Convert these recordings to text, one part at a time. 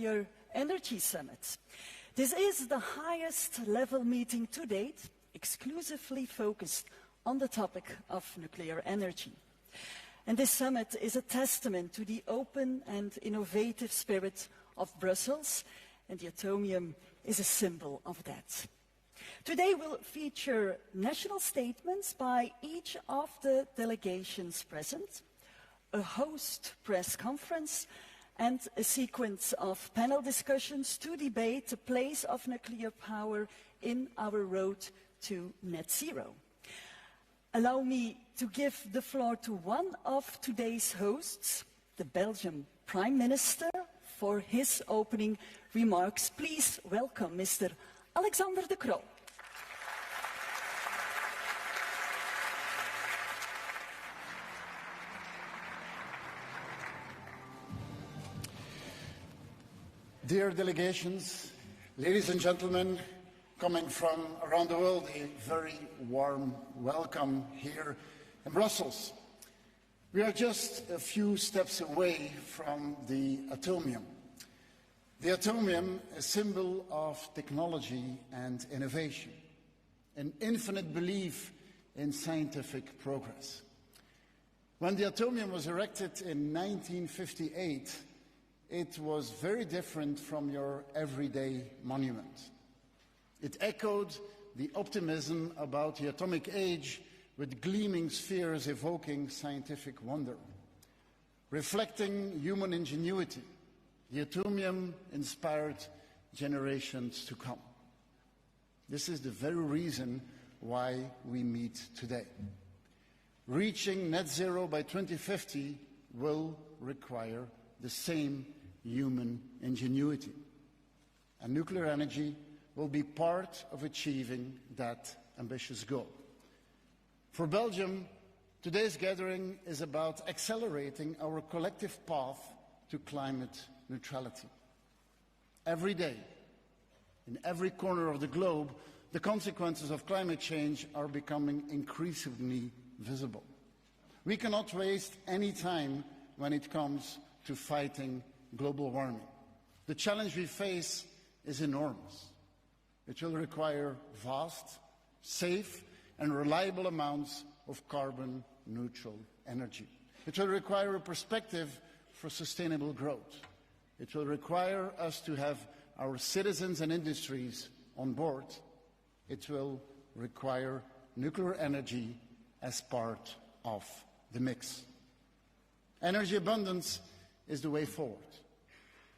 Nuclear Energy Summit. This is the highest level meeting to date, exclusively focused on the topic of nuclear energy. And this summit is a testament to the open and innovative spirit of Brussels, and the Atomium is a symbol of that. Today will feature national statements by each of the delegations present, a host press conference, and a sequence of panel discussions to debate the place of nuclear power in our road to net zero. Allow me to give the floor to one of today's hosts, the Belgian Prime Minister, for his opening remarks. Please welcome Mr. Alexander de Croo. Dear delegations, ladies and gentlemen, coming from around the world, a very warm welcome here in Brussels. We are just a few steps away from the Atomium. The Atomium, a symbol of technology and innovation, an infinite belief in scientific progress. When the Atomium was erected in 1958, it was very different from your everyday monument. It echoed the optimism about the atomic age, with gleaming spheres evoking scientific wonder. Reflecting human ingenuity, the Atomium inspired generations to come. This is the very reason why we meet today. Reaching net zero by 2050 will require the same human ingenuity. And nuclear energy will be part of achieving that ambitious goal. For Belgium, today's gathering is about accelerating our collective path to climate neutrality. Every day, in every corner of the globe, the consequences of climate change are becoming increasingly visible. We cannot waste any time when it comes to fighting global warming. The challenge we face is enormous. It will require vast, safe and reliable amounts of carbon-neutral energy. It will require a perspective for sustainable growth. It will require us to have our citizens and industries on board. It will require nuclear energy as part of the mix. Energy abundance is the way forward.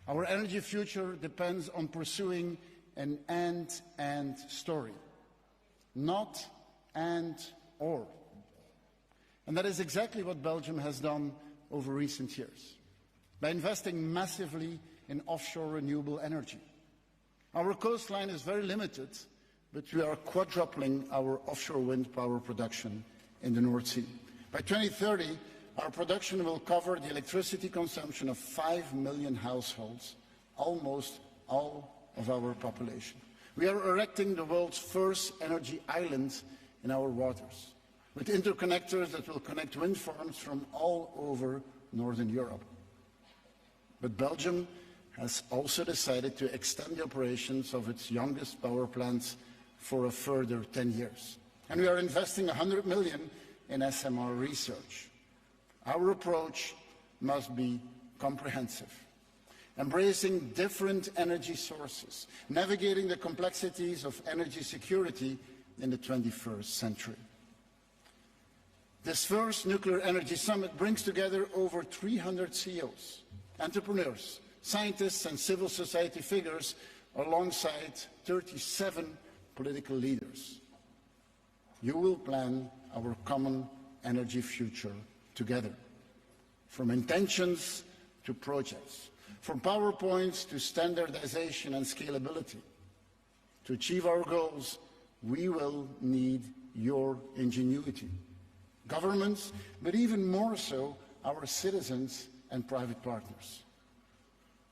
Our energy future depends on pursuing an and story, not and or. And that is exactly what Belgium has done over recent years, by investing massively in offshore renewable energy. Our coastline is very limited, but we are quadrupling our offshore wind power production in the North Sea. By 2030, our production will cover the electricity consumption of 5 million households, almost all of our population. We are erecting the world's first energy island in our waters, with interconnectors that will connect wind farms from all over Northern Europe. But Belgium has also decided to extend the operations of its youngest power plants for a further 10 years. And we are investing 100 million in SMR research. Our approach must be comprehensive, embracing different energy sources, navigating the complexities of energy security in the 21st century. This first Nuclear Energy Summit brings together over 300 CEOs, entrepreneurs, scientists and civil society figures, alongside 37 political leaders. You will plan our common energy future together, from intentions to projects, from PowerPoints to standardization and scalability. To achieve our goals, we will need your ingenuity. Governments, but even more so, our citizens and private partners.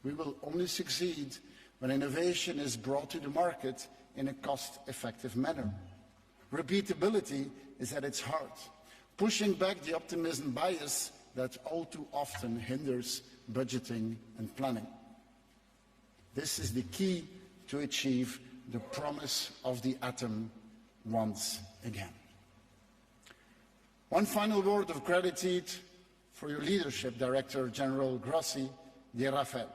We will only succeed when innovation is brought to the market in a cost-effective manner. Repeatability is at its heart, pushing back the optimism bias that all too often hinders budgeting and planning. This is the key to achieve the promise of the atom once again. One final word of gratitude for your leadership, Director General Grossi, dear Rafael,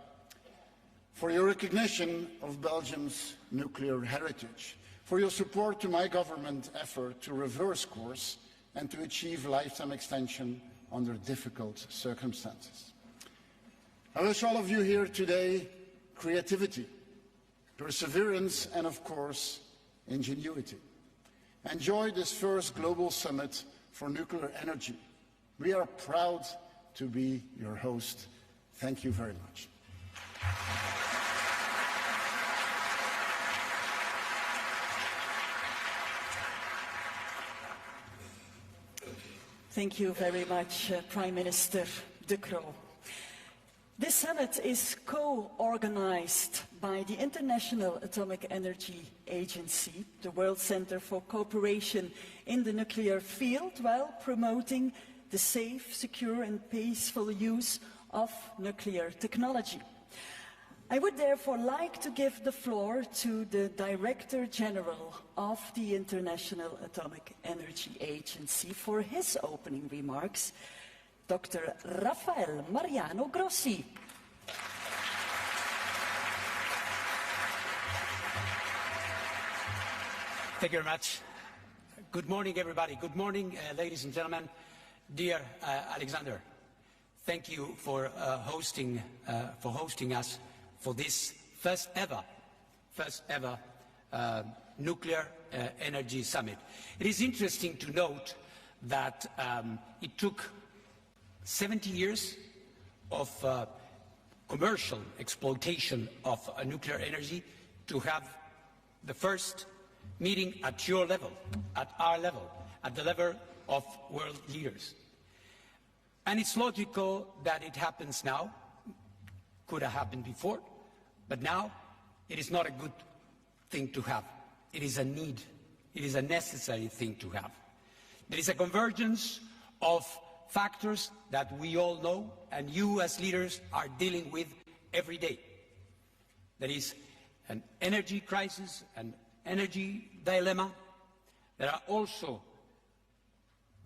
for your recognition of Belgium's nuclear heritage, for your support to my government effort to reverse course and to achieve lifetime extension under difficult circumstances. I wish all of you here today creativity, perseverance, and of course, ingenuity. Enjoy this first global summit for nuclear energy. We are proud to be your host. Thank you very much. Thank you very much, Prime Minister De Croo. This summit is co-organized by the International Atomic Energy Agency, the World Centre for Cooperation in the Nuclear Field, while promoting the safe, secure and peaceful use of nuclear technology. I would therefore like to give the floor to the Director General of the International Atomic Energy Agency for his opening remarks, Dr. Rafael Mariano Grossi. Thank you very much. Good morning, everybody. Good morning, ladies and gentlemen. Dear Alexander, thank you for hosting us for this first ever nuclear energy summit. It is interesting to note that it took 70 years of commercial exploitation of nuclear energy to have the first meeting at your level, at our level, at the level of world leaders. And it's logical that it happens now. Could have happened before, but now it is not a good thing to have. It is a need. It is a necessary thing to have. There is a convergence of factors that we all know and you as leaders are dealing with every day. There is an energy crisis, an energy dilemma. There are also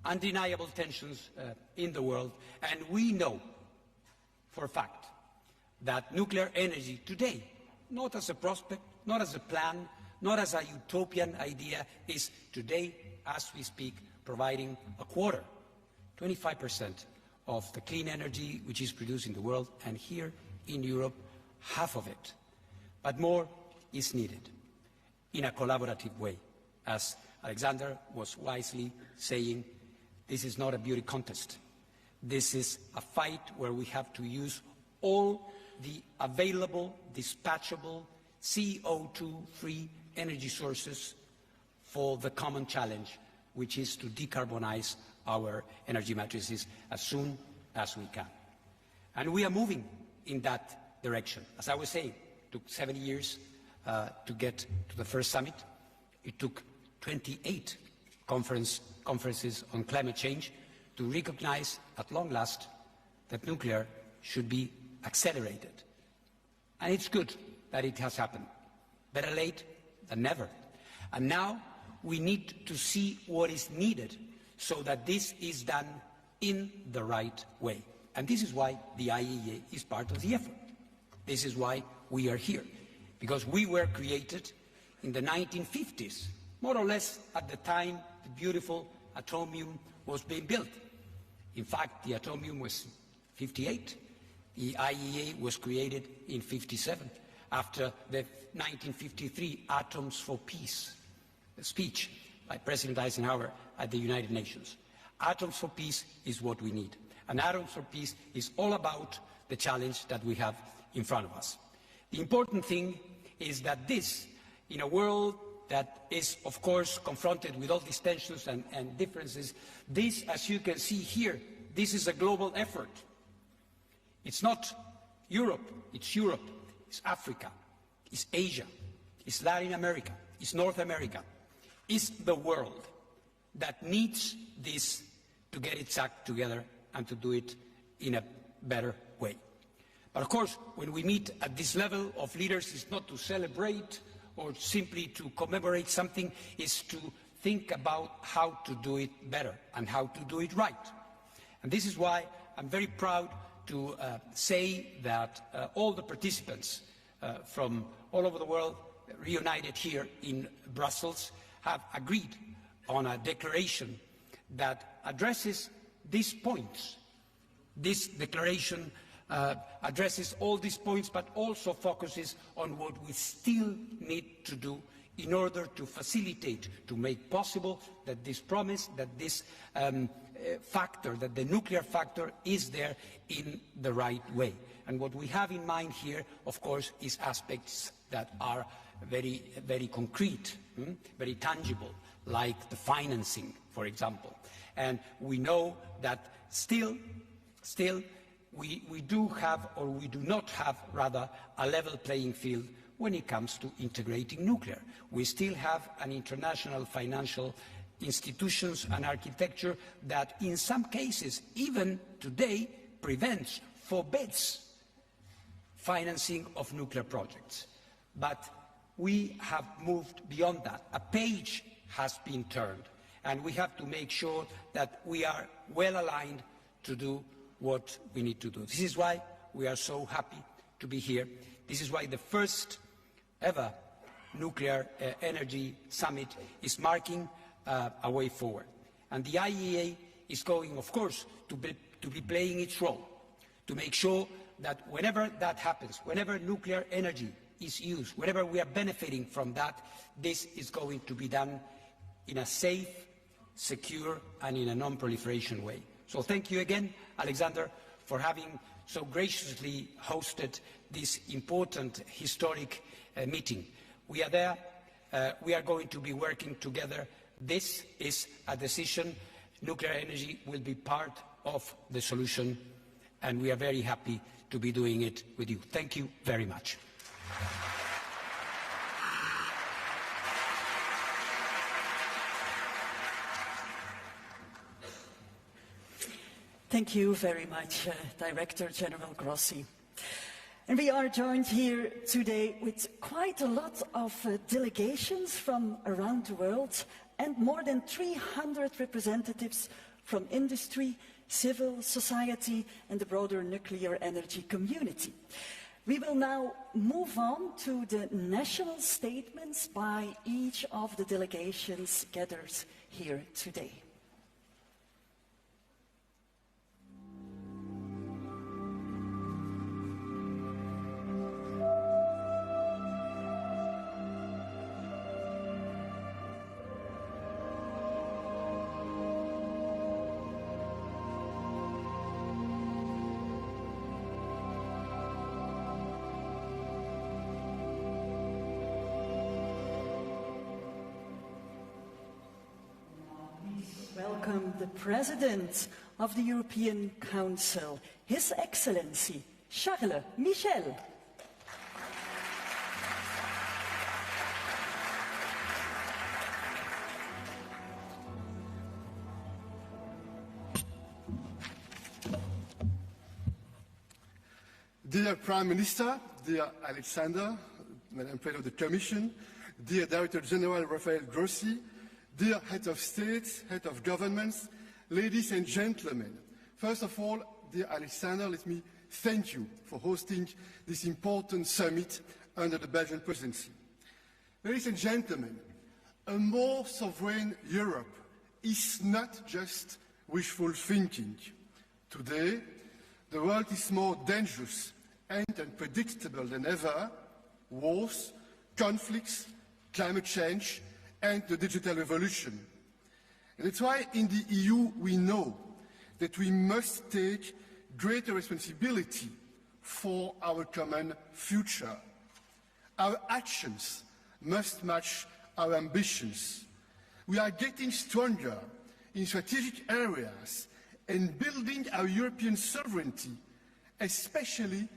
undeniable tensions in the world, and we know for a fact that nuclear energy today, not as a prospect, not as a plan, not as a utopian idea, is today, as we speak, providing a quarter, 25% of the clean energy which is produced in the world, and here in Europe, half of it. But more is needed in a collaborative way. As Alexander was wisely saying, this is not a beauty contest. This is a fight where we have to use all the available, dispatchable, CO2-free energy sources for the common challenge, which is to decarbonize our energy matrices as soon as we can. And we are moving in that direction. As I was saying, it took 70 years to get to the first summit. It took 28 conferences on climate change to recognize at long last that nuclear should be accelerated. And it's good that it has happened. Better late than never. And now we need to see what is needed so that this is done in the right way. And this is why the IAEA is part of the effort. This is why we are here. Because we were created in the 1950s, more or less at the time the beautiful atomium was being built. In fact, the atomium was 58. The IAEA was created in 57, after the 1953 Atoms for Peace speech by President Eisenhower at the United Nations. Atoms for Peace is what we need. And Atoms for Peace is all about the challenge that we have in front of us. The important thing is that this, in a world that is, of course, confronted with all these tensions and differences, this, as you can see here, this is a global effort. It's not Europe, it's Africa, it's Asia, it's Latin America, it's North America, it's the world that needs this to get its act together and to do it in a better way. But of course, when we meet at this level of leaders, it's not to celebrate or simply to commemorate something, it's to think about how to do it better and how to do it right. And this is why I'm very proud to say that all the participants from all over the world reunited here in Brussels have agreed on a declaration that addresses these points. This declaration addresses all these points, but also focuses on what we still need to do in order to facilitate, to make possible that this promise, that this factor, that the nuclear factor is there in the right way. And what we have in mind here, of course, is aspects that are very, very concrete, very tangible, like the financing, for example. And we know that still we do have, or we do not have, rather, a level playing field when it comes to integrating nuclear. We still have an international financial institutions and architecture that in some cases, even today, prevents, forbids financing of nuclear projects. But we have moved beyond that. A page has been turned, and we have to make sure that we are well aligned to do what we need to do. This is why we are so happy to be here. This is why the first ever nuclear energy summit is marking a way forward. And the IAEA is going, of course, to be playing its role, to make sure that whenever that happens, whenever nuclear energy is used, whenever we are benefiting from that, this is going to be done in a safe, secure, and in a non-proliferation way. So thank you again, Alexander, for having so graciously hosted this important historic meeting. We are there. We are going to be working together. This is a decision. Nuclear energy will be part of the solution, and we are very happy to be doing it with you. Thank you very much. Thank you very much, Director General Grossi. And we are joined here today with quite a lot of delegations from around the world and more than 300 representatives from industry, civil society and the broader nuclear energy community. We will now move on to the national statements by each of the delegations gathered here today. Welcome the President of the European Council, His Excellency Charles Michel. Dear Prime Minister, dear Alexander, Madam President of the Commission, dear Director General Rafael Grossi, dear Head of State, Head of Governments, ladies and gentlemen. First of all, dear Alexander, let me thank you for hosting this important summit under the Belgian presidency. Ladies and gentlemen, a more sovereign Europe is not just wishful thinking. Today, the world is more dangerous and unpredictable than ever. Wars, conflicts, climate change, and the digital revolution. And that's why in the EU we know that we must take greater responsibility for our common future. Our actions must match our ambitions. We are getting stronger in strategic areas and building our European sovereignty, especially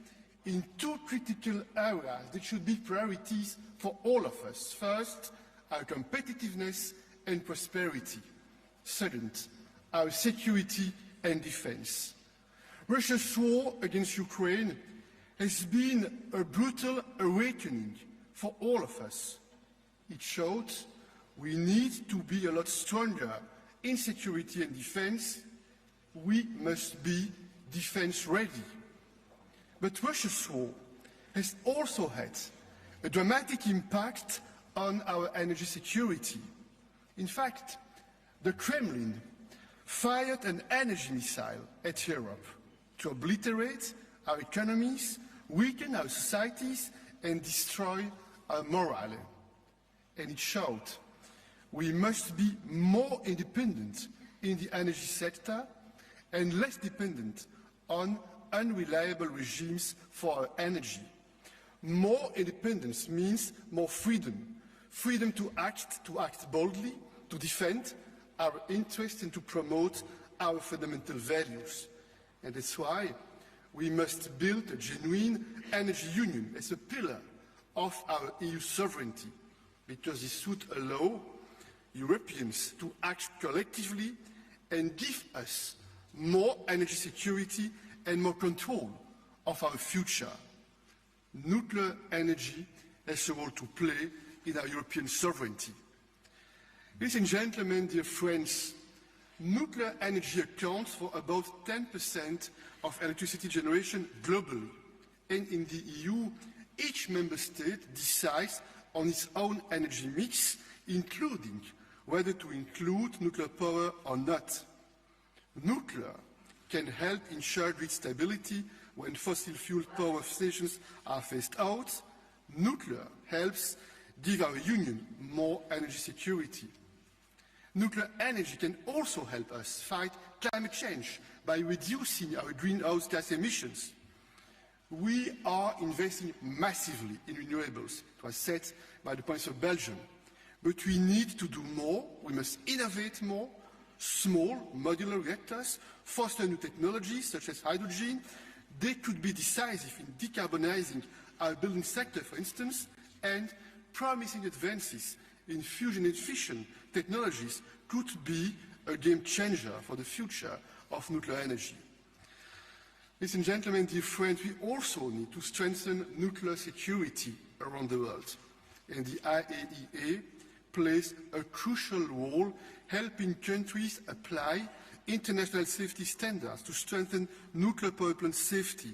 in two critical areas that should be priorities for all of us. First, our competitiveness and prosperity. Second, our security and defense. Russia's war against Ukraine has been a brutal awakening for all of us. It showed we need to be a lot stronger in security and defense. We must be defense ready. But Russia's war has also had a dramatic impact on our energy security. In fact, the Kremlin fired an energy missile at Europe to obliterate our economies, weaken our societies, and destroy our morale. And it showed we must be more independent in the energy sector and less dependent on unreliable regimes for our energy. More independence means more freedom. Freedom to act boldly, to defend our interests and to promote our fundamental values. And that's why we must build a genuine energy union as a pillar of our EU sovereignty, because this would allow Europeans to act collectively and give us more energy security and more control of our future. Nuclear energy has a role to play in our European sovereignty. Ladies and gentlemen, dear friends, nuclear energy accounts for about 10% of electricity generation globally. And in the EU, each member state decides on its own energy mix, including whether to include nuclear power or not. Nuclear can help ensure grid stability when fossil fuel power stations are phased out. Nuclear helps give our union more energy security. Nuclear energy can also help us fight climate change by reducing our greenhouse gas emissions. We are investing massively in renewables, it was said by the Prince of Belgium. But we need to do more, we must innovate more. Small modular reactors foster new technologies such as hydrogen. They could be decisive in decarbonizing our building sector, for instance, and promising advances in fusion and fission technologies could be a game changer for the future of nuclear energy. Ladies and gentlemen, dear friends, we also need to strengthen nuclear security around the world. And the IAEA plays a crucial role helping countries apply international safety standards to strengthen nuclear power plant safety.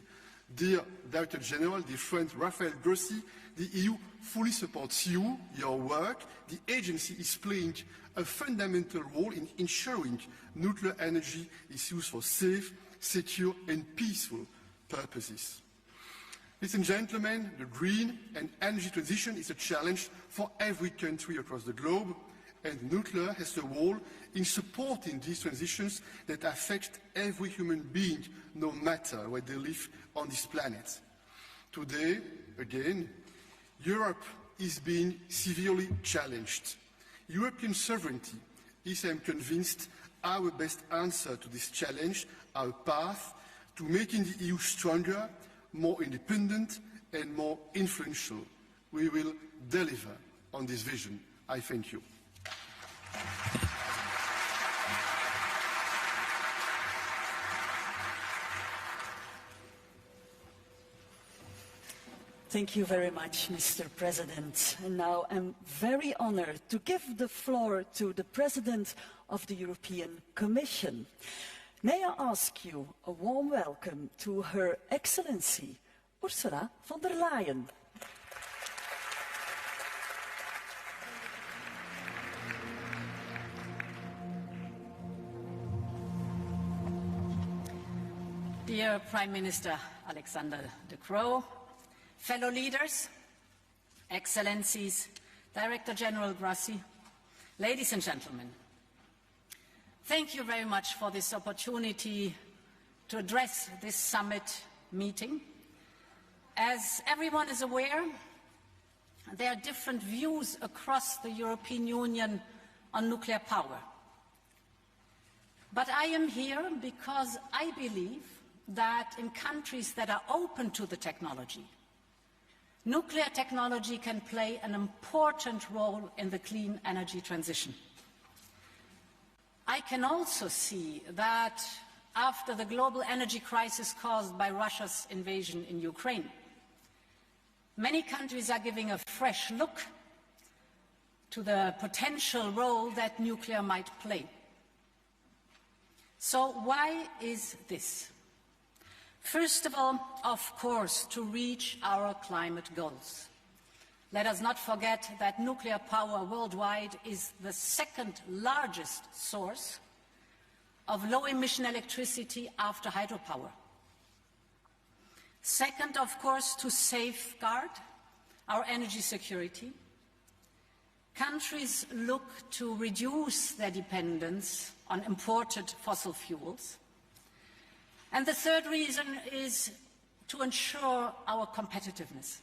Dear Director General, dear friend Rafael Grossi, the EU fully supports you, your work. The agency is playing a fundamental role in ensuring nuclear energy is used for safe, secure and peaceful purposes. Ladies and gentlemen, the green and energy transition is a challenge for every country across the globe, and nuclear has a role in supporting these transitions that affect every human being, no matter where they live on this planet. Today, again, Europe is being severely challenged. European sovereignty is, I am convinced, our best answer to this challenge, our path to making the EU stronger, more independent and more influential. We will deliver on this vision. I thank you. Thank you very much, Mr. President. And now I'm very honored to give the floor to the President of the European Commission. May I ask you a warm welcome to Her Excellency, Ursula von der Leyen. Dear Prime Minister Alexander De Croo, fellow leaders, Excellencies, Director General Grossi, ladies and gentlemen, thank you very much for this opportunity to address this summit meeting. As everyone is aware, there are different views across the European Union on nuclear power. But I am here because I believe that in countries that are open to the technology, nuclear technology can play an important role in the clean energy transition. I can also see that after the global energy crisis caused by Russia's invasion in Ukraine, Many countries are giving a fresh look to the potential role that nuclear might play. So why is this? First of all, of course, to reach our climate goals. Let us not forget that nuclear power worldwide is the second largest source of low-emission electricity after hydropower. Second, of course, to safeguard our energy security. Countries look to reduce their dependence on imported fossil fuels. And the third reason is to ensure our competitiveness.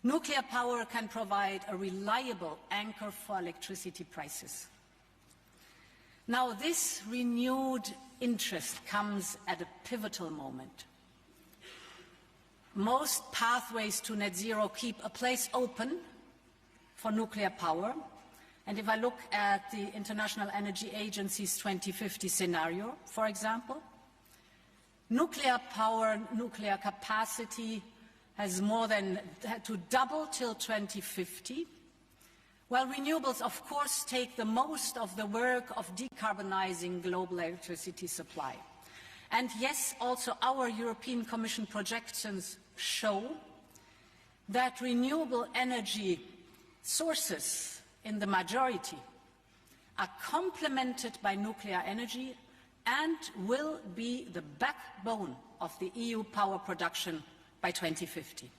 Nuclear power can provide a reliable anchor for electricity prices. Now, this renewed interest comes at a pivotal moment. Most pathways to net zero keep a place open for nuclear power. And if I look at the International Energy Agency's 2050 scenario, for example, nuclear power, nuclear capacity has more than to double till 2050, while renewables, of course, take the most of the work of decarbonizing global electricity supply. And yes, also our European Commission projections show that renewable energy sources in the majority are complemented by nuclear energy and will be the backbone of the EU power production by 2050.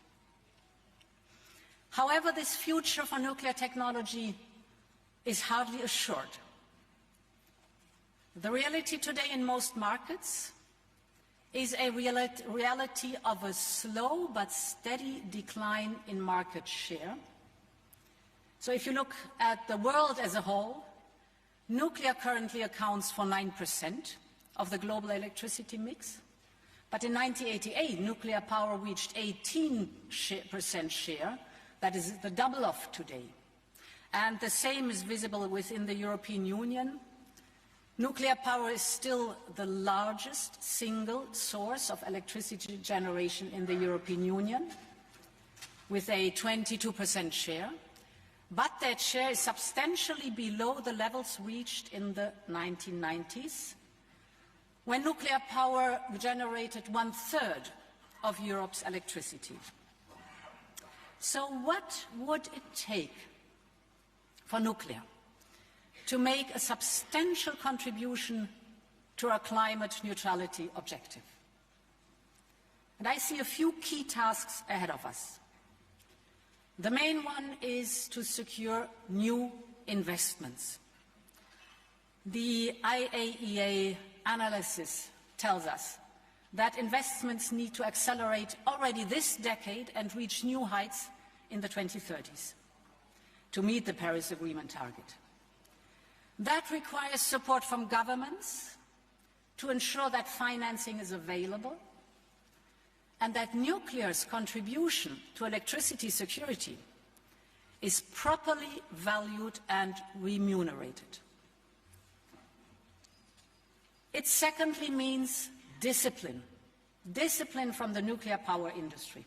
However, this future for nuclear technology is hardly assured. The reality today in most markets is a reality of a slow but steady decline in market share. So if you look at the world as a whole, nuclear currently accounts for 9% of the global electricity mix. But in 1988, nuclear power reached 18% share. That is the double of today. And the same is visible within the European Union. Nuclear power is still the largest single source of electricity generation in the European Union, with a 22% share. But that share is substantially below the levels reached in the 1990s, when nuclear power generated 1/3 of Europe's electricity. So what would it take for nuclear to make a substantial contribution to our climate neutrality objective? And I see a few key tasks ahead of us. The main one is to secure new investments. The IAEA analysis tells us that investments need to accelerate already this decade and reach new heights in the 2030s to meet the Paris Agreement target. That requires support from governments to ensure that financing is available and that nuclear's contribution to electricity security is properly valued and remunerated. It secondly means discipline from the nuclear power industry.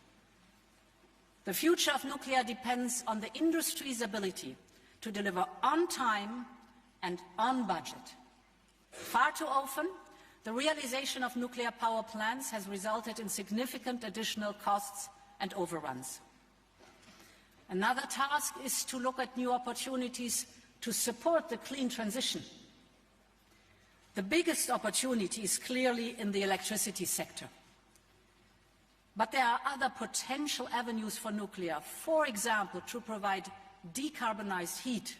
The future of nuclear depends on the industry's ability to deliver on time and on budget. Far too often, the realization of nuclear power plants has resulted in significant additional costs and overruns. Another task is to look at new opportunities to support the clean transition. The biggest opportunity is clearly in the electricity sector. But there are other potential avenues for nuclear, for example, to provide decarbonized heat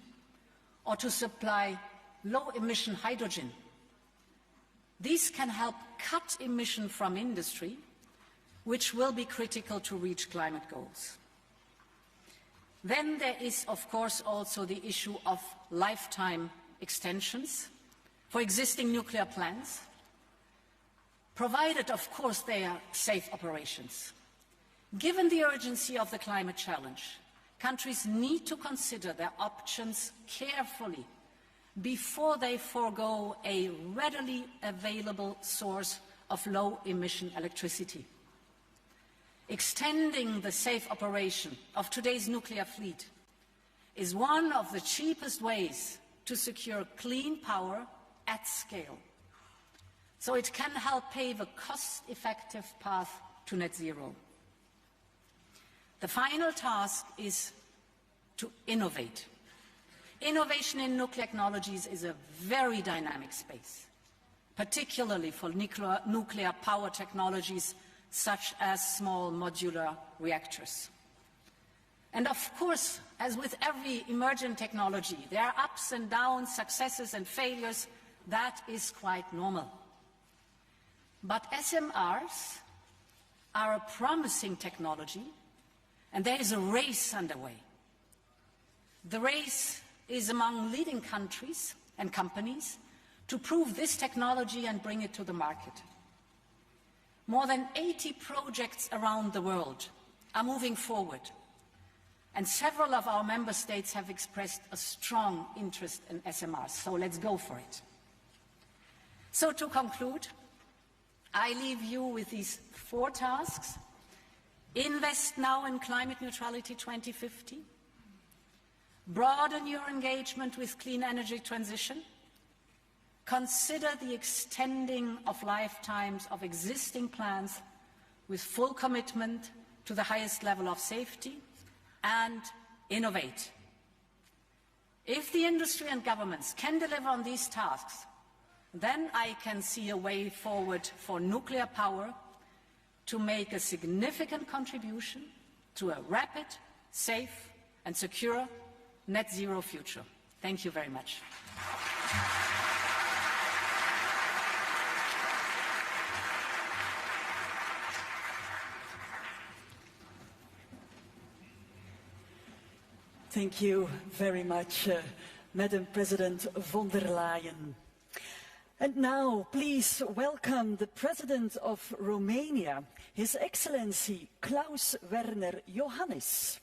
or to supply low-emission hydrogen. These can help cut emission from industry, which will be critical to reach climate goals. Then there is, of course, also the issue of lifetime extensions for existing nuclear plants, provided, of course, they are safe operations. Given the urgency of the climate challenge, countries need to consider their options carefully before they forego a readily available source of low-emission electricity. Extending the safe operation of today's nuclear fleet is one of the cheapest ways to secure clean power at scale. So it can help pave a cost-effective path to net zero. The final task is to innovate. Innovation in nuclear technologies is a very dynamic space, particularly for nuclear power technologies such as small modular reactors. And of course, as with every emergent technology, there are ups and downs, successes and failures. That is quite normal. But SMRs are a promising technology, and there is a race underway. The race is among leading countries and companies to prove this technology and bring it to the market. More than 80 projects around the world are moving forward, and several of our member states have expressed a strong interest in SMRs, so let's go for it. So to conclude, I leave you with these 4 tasks. Invest now in climate neutrality 2050. Broaden your engagement with clean energy transition. Consider the extending of lifetimes of existing plants with full commitment to the highest level of safety, and innovate. If the industry and governments can deliver on these tasks, then I can see a way forward for nuclear power to make a significant contribution to a rapid, safe and secure net zero future. Thank you very much. Thank you very much, Madam President von der Leyen. And now, please welcome the President of Romania, His Excellency Klaus Werner Iohannis.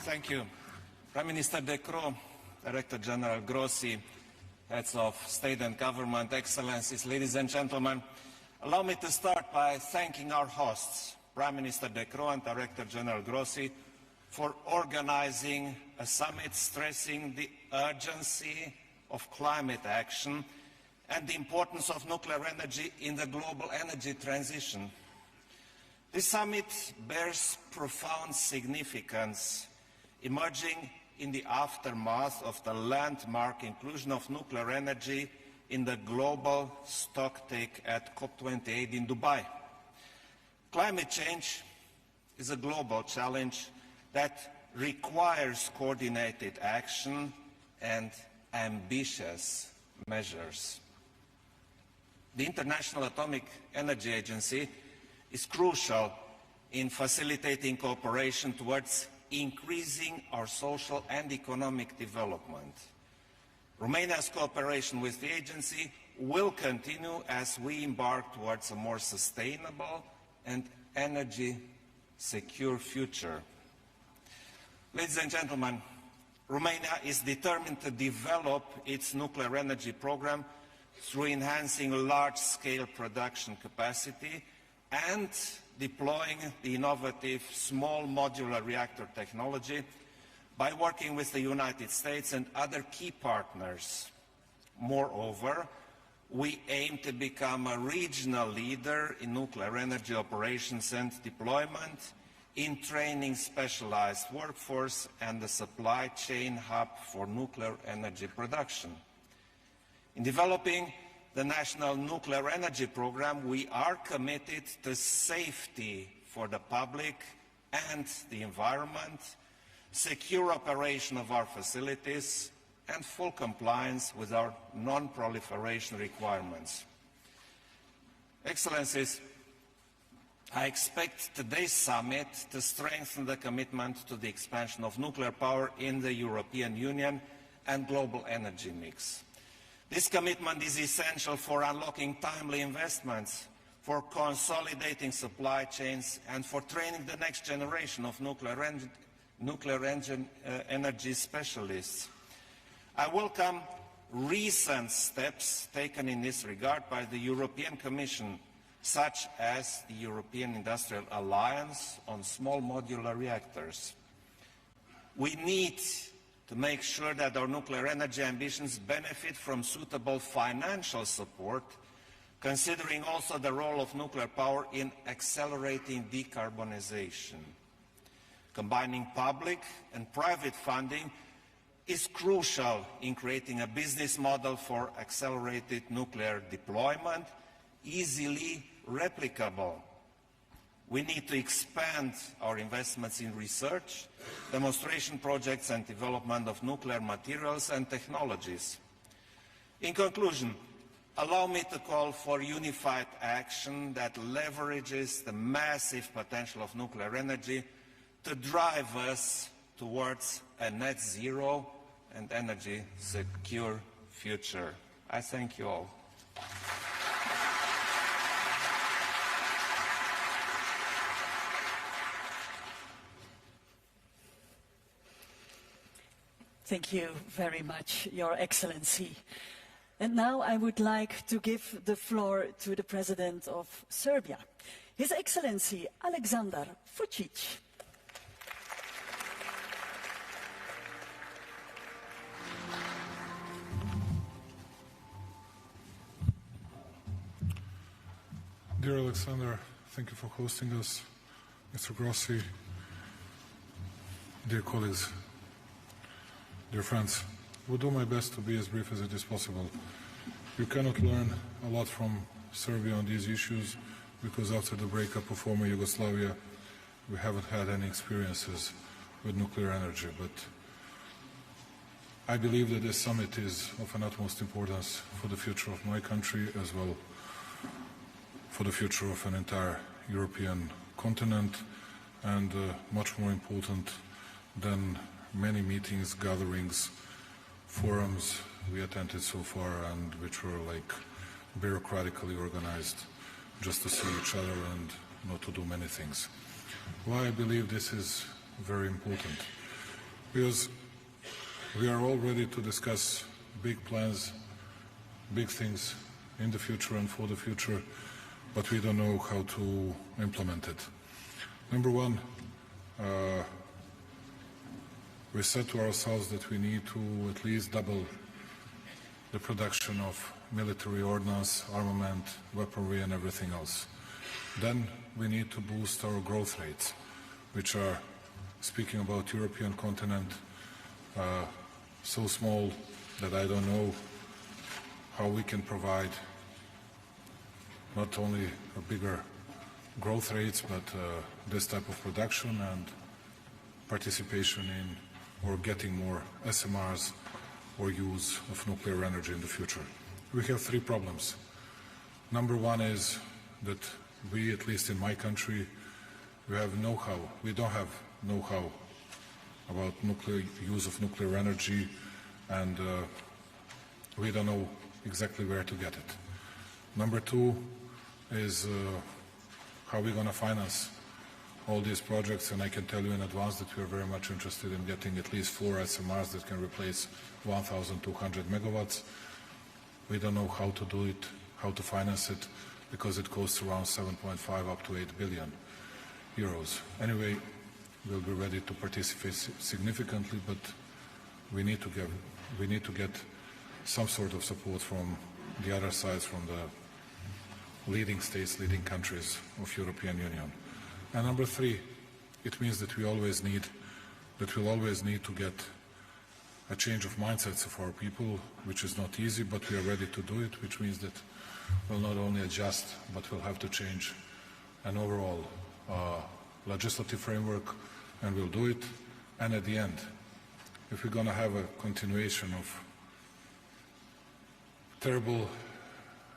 Thank you. Prime Minister De Croo, Director General Grossi, Heads of State and Government, Excellencies, ladies and gentlemen, allow me to start by thanking our hosts, Prime Minister De Croo and Director General Grossi, for organizing a summit stressing the urgency of climate action and the importance of nuclear energy in the global energy transition. This summit bears profound significance, emerging in the aftermath of the landmark inclusion of nuclear energy in the global stocktake at COP28 in Dubai. Climate change is a global challenge that requires coordinated action and ambitious measures. The International Atomic Energy Agency is crucial in facilitating cooperation towards increasing our social and economic development. Romania's cooperation with the agency will continue as we embark towards a more sustainable and energy-secure future. Ladies and gentlemen, Romania is determined to develop its nuclear energy program through enhancing large-scale production capacity and deploying the innovative small modular reactor technology by working with the United States and other key partners. Moreover, we aim to become a regional leader in nuclear energy operations and deployment, in training specialized workforce and the supply chain hub for nuclear energy production. In developing the National Nuclear Energy Program, we are committed to safety for the public and the environment, secure operation of our facilities, and full compliance with our non-proliferation requirements. Excellencies, I expect today's summit to strengthen the commitment to the expansion of nuclear power in the European Union and global energy mix. This commitment is essential for unlocking timely investments, for consolidating supply chains, and for training the next generation of nuclear nuclear energy specialists. I welcome recent steps taken in this regard by the European Commission, such as the European Industrial Alliance on small modular reactors. We need to make sure that our nuclear energy ambitions benefit from suitable financial support, considering also the role of nuclear power in accelerating decarbonization. Combining public and private funding is crucial in creating a business model for accelerated nuclear deployment, easily replicable. We need to expand our investments in research, demonstration projects and development of nuclear materials and technologies. In conclusion, allow me to call for unified action that leverages the massive potential of nuclear energy to drive us towards a net zero and energy secure future. I thank you all. Thank you very much, Your Excellency. And now I would like to give the floor to the President of Serbia, His Excellency Aleksandar Vučić. Dear Alexander, thank you for hosting us. Mr. Grossi, dear colleagues, dear friends, we'll do my best to be as brief as it is possible. You cannot learn a lot from Serbia on these issues because after the breakup of former Yugoslavia, we haven't had any experiences with nuclear energy. But I believe that this summit is of an utmost importance for the future of my country as well for the future of an entire European continent, and much more important than many meetings, gatherings, forums we attended so far, and which were like bureaucratically organized just to see each other and not to do many things. Why I believe this is very important? Because we are all ready to discuss big plans, big things in the future and for the future, but we don't know how to implement it. Number one, we said to ourselves that we need to at least double the production of military ordnance, armament, weaponry and everything else. Then we need to boost our growth rates, which are, speaking about European continent, so small that I don't know how we can provide not only a bigger growth rates, but this type of production and participation in or getting more SMRs or use of nuclear energy in the future. We have three problems. Number one is that we, at least in my country, we have know-how. We don't have know-how about use of nuclear energy, and we don't know exactly where to get it. Number two is how we're going to finance all these projects, and I can tell you in advance that we are very much interested in getting at least 4 SMRs that can replace 1,200 megawatts. We don't know how to do it, how to finance it, because it costs around 7.5 up to 8 billion euros. Anyway, we'll be ready to participate significantly, but we need to get some sort of support from the other sides, from the leading states, leading countries of European Union. And number three, it means that we'll always need to get a change of mindsets of our people, which is not easy, but we are ready to do it, which means that we'll not only adjust, but we'll have to change an overall legislative framework, and we'll do it. And at the end, if we're going to have a continuation of terrible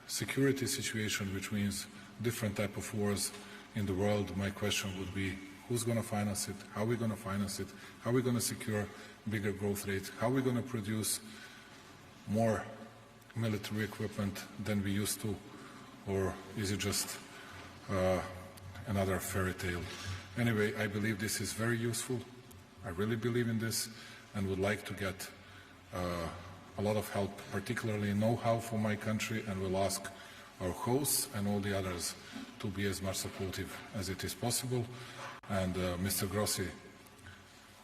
security situation, which means different type of wars in the world, my question would be, who's going to finance it? How are we going to finance it? How are we going to secure bigger growth rates? How are we going to produce more military equipment than we used to? Or is it just another fairy tale? Anyway, I believe this is very useful. I really believe in this and would like to get a lot of help, particularly know-how for my country, and will ask our hosts and all the others to be as much supportive as it is possible. And Mr. Grossi,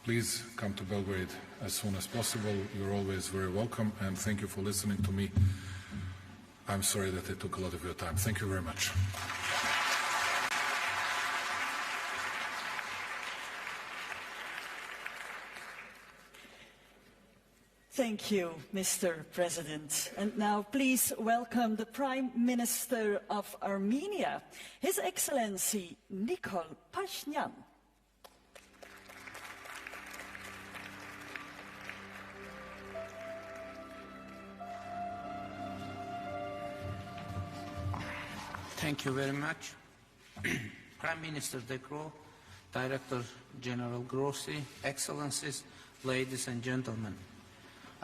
please come to Belgrade as soon as possible. You're always very welcome, and thank you for listening to me. I'm sorry that it took a lot of your time. Thank you very much. Thank you, Mr. President. And now please welcome the Prime Minister of Armenia, His Excellency Nikol Pashinyan. Thank you very much. Prime Minister De Croo, Director General Grossi, Excellencies, ladies and gentlemen.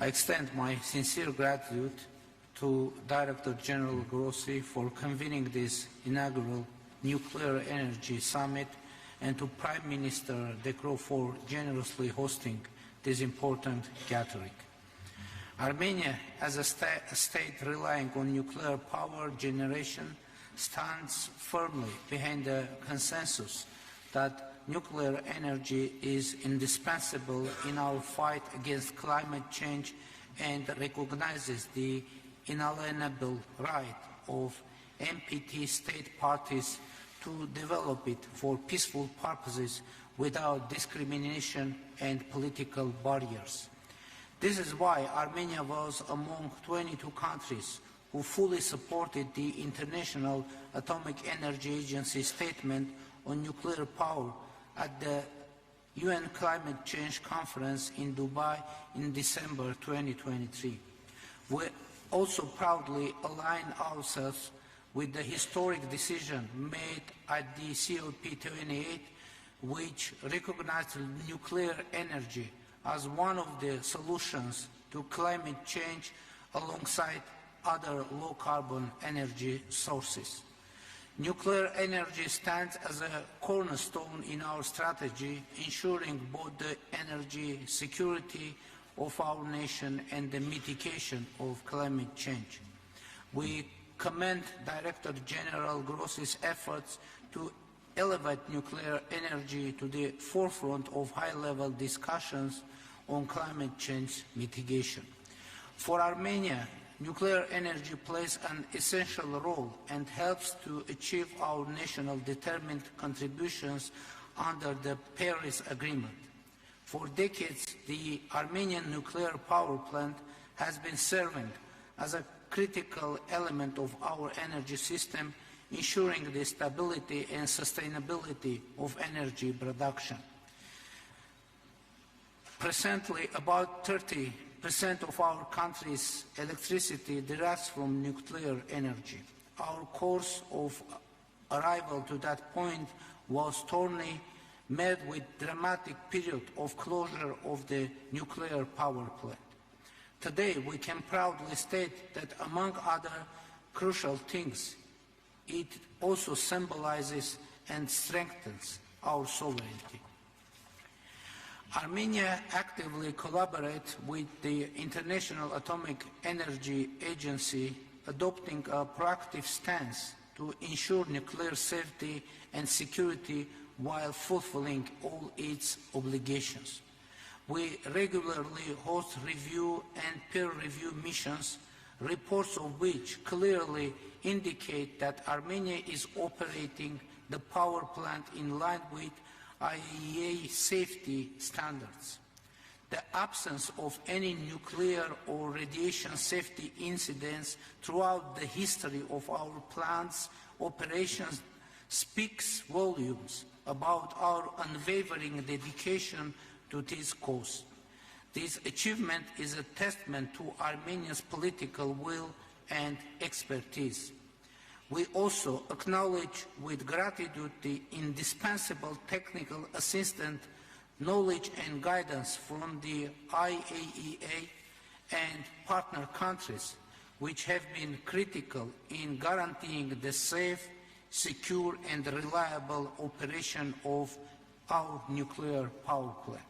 I extend my sincere gratitude to Director General Grossi for convening this inaugural Nuclear Energy Summit and to Prime Minister De Croo for generously hosting this important gathering. Armenia, as a state relying on nuclear power generation, stands firmly behind the consensus that nuclear energy is indispensable in our fight against climate change and recognizes the inalienable right of NPT state parties to develop it for peaceful purposes without discrimination and political barriers. This is why Armenia was among 22 countries who fully supported the International Atomic Energy Agency statement on nuclear power at the UN Climate Change Conference in Dubai in December 2023. We also proudly align ourselves with the historic decision made at the COP28, which recognized nuclear energy as one of the solutions to climate change alongside other low-carbon energy sources. Nuclear energy stands as a cornerstone in our strategy, ensuring both the energy security of our nation and the mitigation of climate change. We commend Director General Grossi's efforts to elevate nuclear energy to the forefront of high-level discussions on climate change mitigation. For Armenia, nuclear energy plays an essential role and helps to achieve our national determined contributions under the Paris Agreement. For decades, the Armenian nuclear power plant has been serving as a critical element of our energy system, ensuring the stability and sustainability of energy production. Presently, about 30% of our country's electricity derives from nuclear energy. Our course of arrival to that point was thorny, met with dramatic period of closure of the nuclear power plant. Today, we can proudly state that among other crucial things, it also symbolizes and strengthens our sovereignty. Armenia actively collaborates with the International Atomic Energy Agency, adopting a proactive stance to ensure nuclear safety and security while fulfilling all its obligations. We regularly host review and peer review missions, reports of which clearly indicate that Armenia is operating the power plant in line with IAEA safety standards. The absence of any nuclear or radiation safety incidents throughout the history of our plant's operations speaks volumes about our unwavering dedication to this cause. This achievement is a testament to Armenia's political will and expertise. We also acknowledge with gratitude the indispensable technical assistance, knowledge and guidance from the IAEA and partner countries, which have been critical in guaranteeing the safe, secure and reliable operation of our nuclear power plant.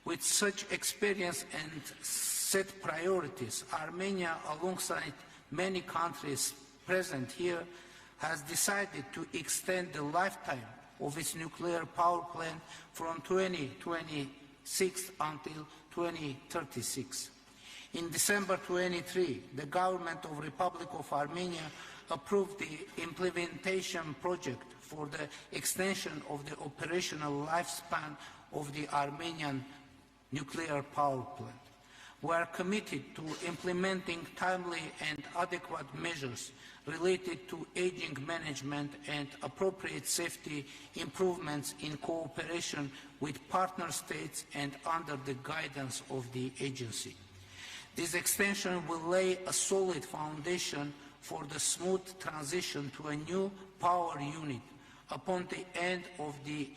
With such experience and set priorities, Armenia, alongside many countries present here, has decided to extend the lifetime of its nuclear power plant from 2026 until 2036. In December 23, the government of Republic of Armenia approved the implementation project for the extension of the operational lifespan of the Armenian nuclear power plant. We are committed to implementing timely and adequate measures related to aging management and appropriate safety improvements in cooperation with partner states and under the guidance of the agency. This extension will lay a solid foundation for the smooth transition to a new power unit upon the end of the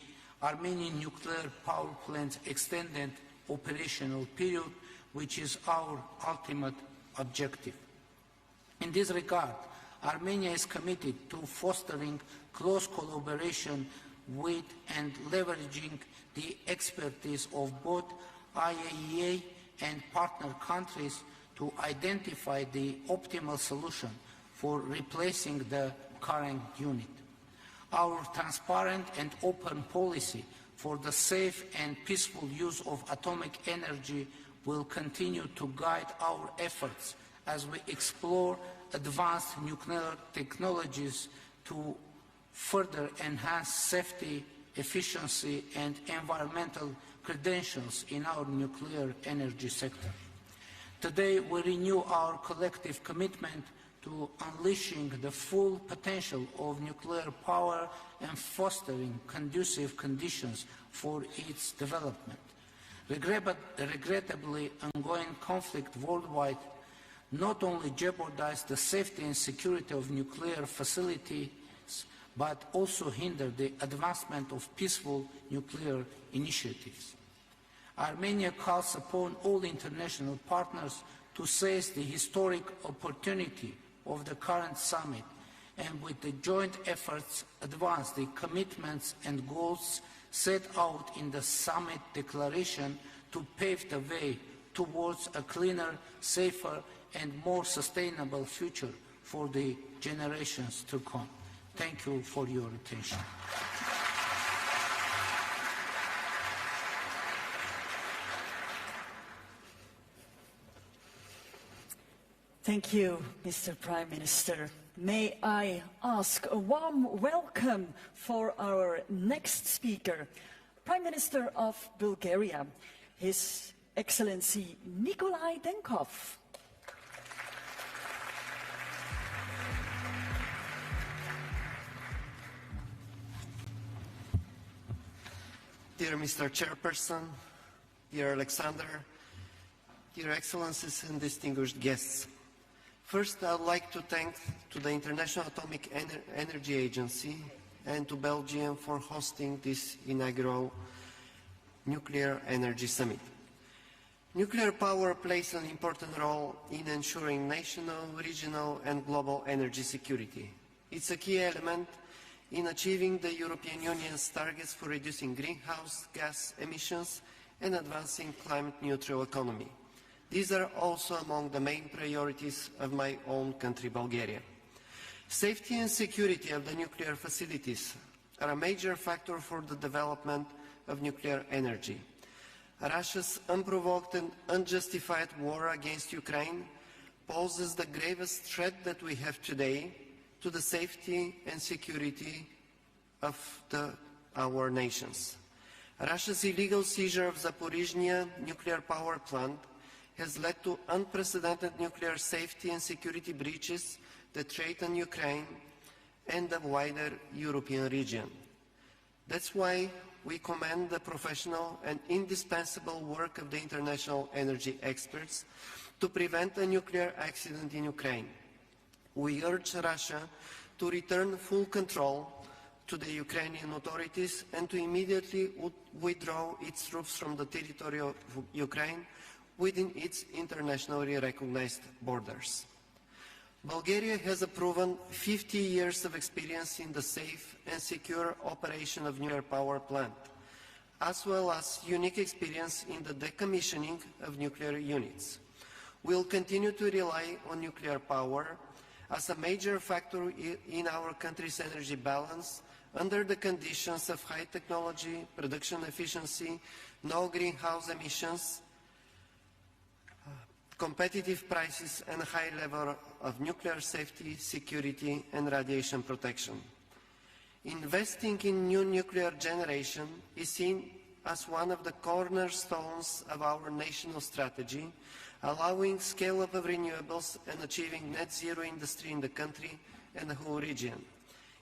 Armenian nuclear power plant's extended operational period, which is our ultimate objective. In this regard, Armenia is committed to fostering close collaboration with and leveraging the expertise of both IAEA and partner countries to identify the optimal solution for replacing the current unit. Our transparent and open policy for the safe and peaceful use of atomic energy will continue to guide our efforts as we explore advanced nuclear technologies to further enhance safety, efficiency, and environmental credentials in our nuclear energy sector. Today, we renew our collective commitment to unleashing the full potential of nuclear power and fostering conducive conditions for its development. Regrettably, ongoing conflict worldwide not only jeopardize the safety and security of nuclear facilities, but also hinder the advancement of peaceful nuclear initiatives. Armenia calls upon all international partners to seize the historic opportunity of the current summit and with the joint efforts advance the commitments and goals set out in the summit declaration to pave the way towards a cleaner, safer, and more sustainable future for the generations to come. Thank you for your attention. Thank you, Mr. Prime Minister. May I ask a warm welcome for our next speaker, Prime Minister of Bulgaria, His Excellency Nikolai Denkov. Dear Mr. Chairperson, dear Alexander, dear Excellencies and distinguished guests. First, I would like to thank the International Atomic Energy Agency and to Belgium for hosting this inaugural Nuclear Energy Summit. Nuclear power plays an important role in ensuring national, regional and global energy security. It's a key element in achieving the European Union's targets for reducing greenhouse gas emissions and advancing climate-neutral economy. These are also among the main priorities of my own country, Bulgaria. Safety and security of the nuclear facilities are a major factor for the development of nuclear energy. Russia's unprovoked and unjustified war against Ukraine poses the gravest threat that we have today to the safety and security of our nations. Russia's illegal seizure of Zaporizhzhia nuclear power plant has led to unprecedented nuclear safety and security breaches that threaten Ukraine and the wider European region. That's why we commend the professional and indispensable work of the international energy experts to prevent a nuclear accident in Ukraine. We urge Russia to return full control to the Ukrainian authorities and to immediately withdraw its troops from the territory of Ukraine within its internationally recognized borders. Bulgaria has a proven 50 years of experience in the safe and secure operation of nuclear power plant. as well as unique experience in the decommissioning of nuclear units. We'll continue to rely on nuclear power as a major factor in our country's energy balance under the conditions of high technology, production efficiency, no greenhouse emissions, competitive prices, and a high level of nuclear safety, security, and radiation protection. Investing in new nuclear generation is seen as one of the cornerstones of our national strategy, allowing scale-up of renewables and achieving net zero industry in the country and the whole region.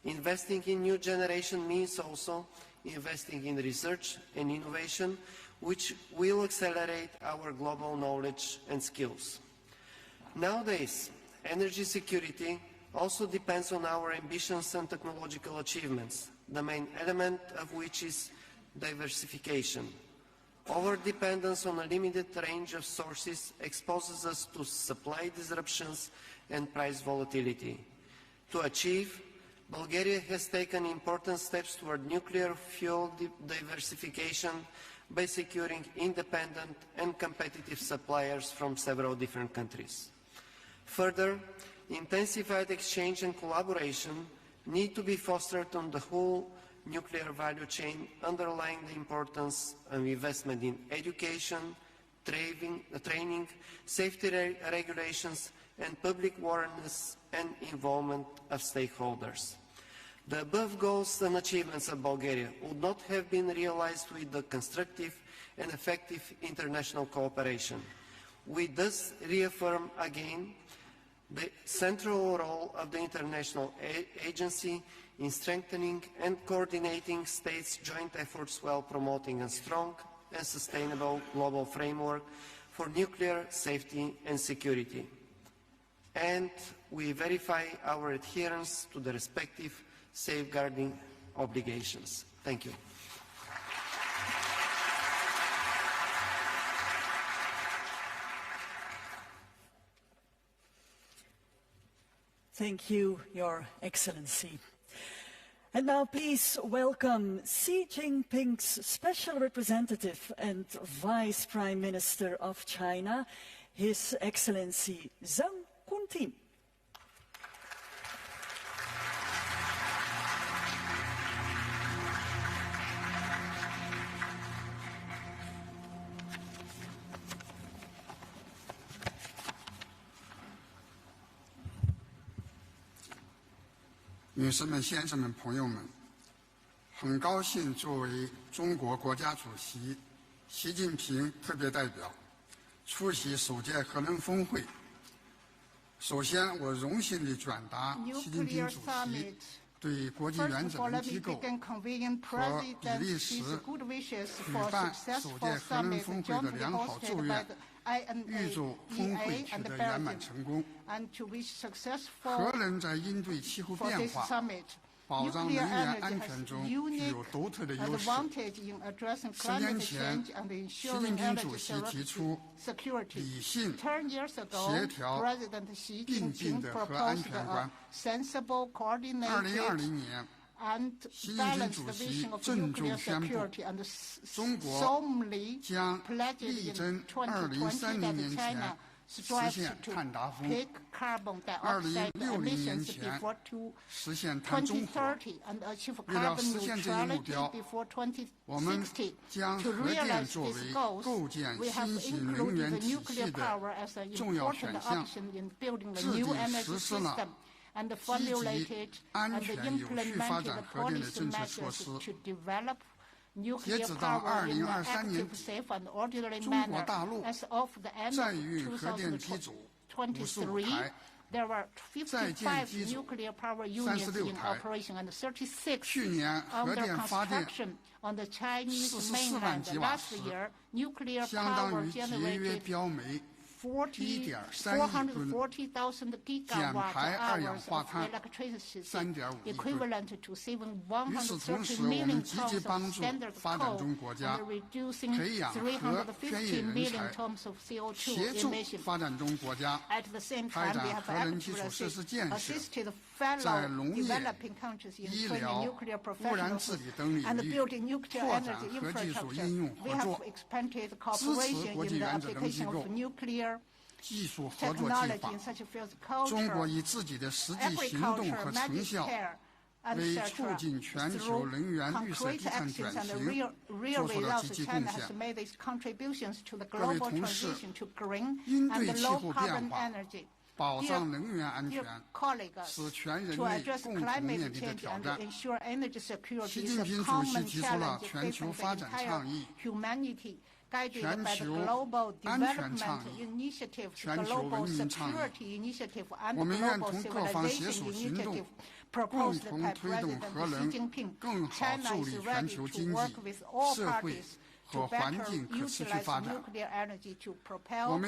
Investing in new generation means also investing in research and innovation, which will accelerate our global knowledge and skills. Nowadays, energy security also depends on our ambitions and technological achievements, the main element of which is diversification. Over-dependence on a limited range of sources exposes us to supply disruptions and price volatility. To achieve, Bulgaria has taken important steps toward nuclear fuel diversification by securing independent and competitive suppliers from several different countries. Further, intensified exchange and collaboration need to be fostered on the whole nuclear value chain, underlying the importance of investment in education, training, safety regulations, and public awareness and involvement of stakeholders. The above goals and achievements of Bulgaria would not have been realized with the constructive and effective international cooperation. We thus reaffirm again the central role of the international agency in strengthening and coordinating states' joint efforts while promoting a strong and sustainable global framework for nuclear safety and security. And we verify our adherence to the respective safeguarding obligations. Thank you. Thank you, Your Excellency. And now please welcome Xi Jinping's Special Representative and Vice Prime Minister of China, His Excellency Zhang Kuntin.女士们、先生们、朋友们，很高兴作为中国国家主席习近平特别代表出席首届核能峰会。首先，我荣幸地转达习近平主席对国际原子能机构和比利时举办首届核能峰会的良好祝愿，预祝峰会取得圆满成功。核能在应对气候变化、保障能源安全中具有独特的优势。10年前，习近平主席提出理性、协调、并进的核安全观。2020年，习近平主席郑重宣布，中国将力争2030年前实现碳达峰，2060年前实现碳中和。为了实现这一目标，我们将核电作为构建新型能源体系的重要选项，制定实施了积极、安全、有序发展核电的政策措施。截止到2023年，中国大陆在运核电机组55台，在建机组36台。去年核电发电44万吉瓦时，相当于节约标煤440,000 gigawatt-hours of electricity, equivalent to saving 130 million tons of standard coal and reducing 350 million tons of CO2 emissions. At the same time, we have actively assisted fellow developing countries in training nuclear professionals and building nuclear energy infrastructure. We have expanded cooperation in the application of nuclear technology in such fields as culture, agriculture, medical care, etc. Through concrete actions and real results, China has made its contributions to the global transition to green and low-carbon energy. Dear colleagues, to address climate change and ensure energy security is a common challenge facing the entire humanity. Guided by the Global Development Initiative, Global Security Initiative, and Global Civilization Initiative proposed by President Xi Jinping, China is ready to work with all parties to better utilize nuclear energy to propel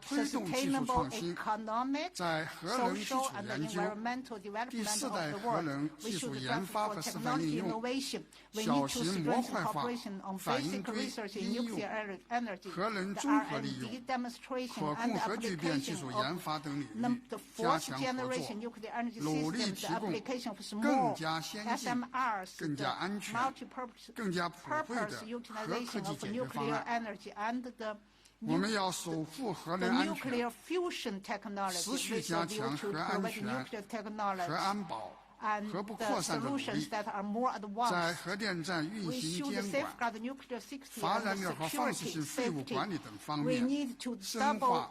sustainable economic, social, and environmental development of the world. We should strive for technology innovation. We need to strengthen cooperation on basic research in nuclear energy, the R&D demonstration and application of the fourth-generation nuclear energy systems, the application of small SMRs, the multi-purpose utilization of nuclear energy, and the nuclear fusion technology with a view to provide nuclear technology and the solutions that are more advanced. We should safeguard nuclear safety and security safety. We need to double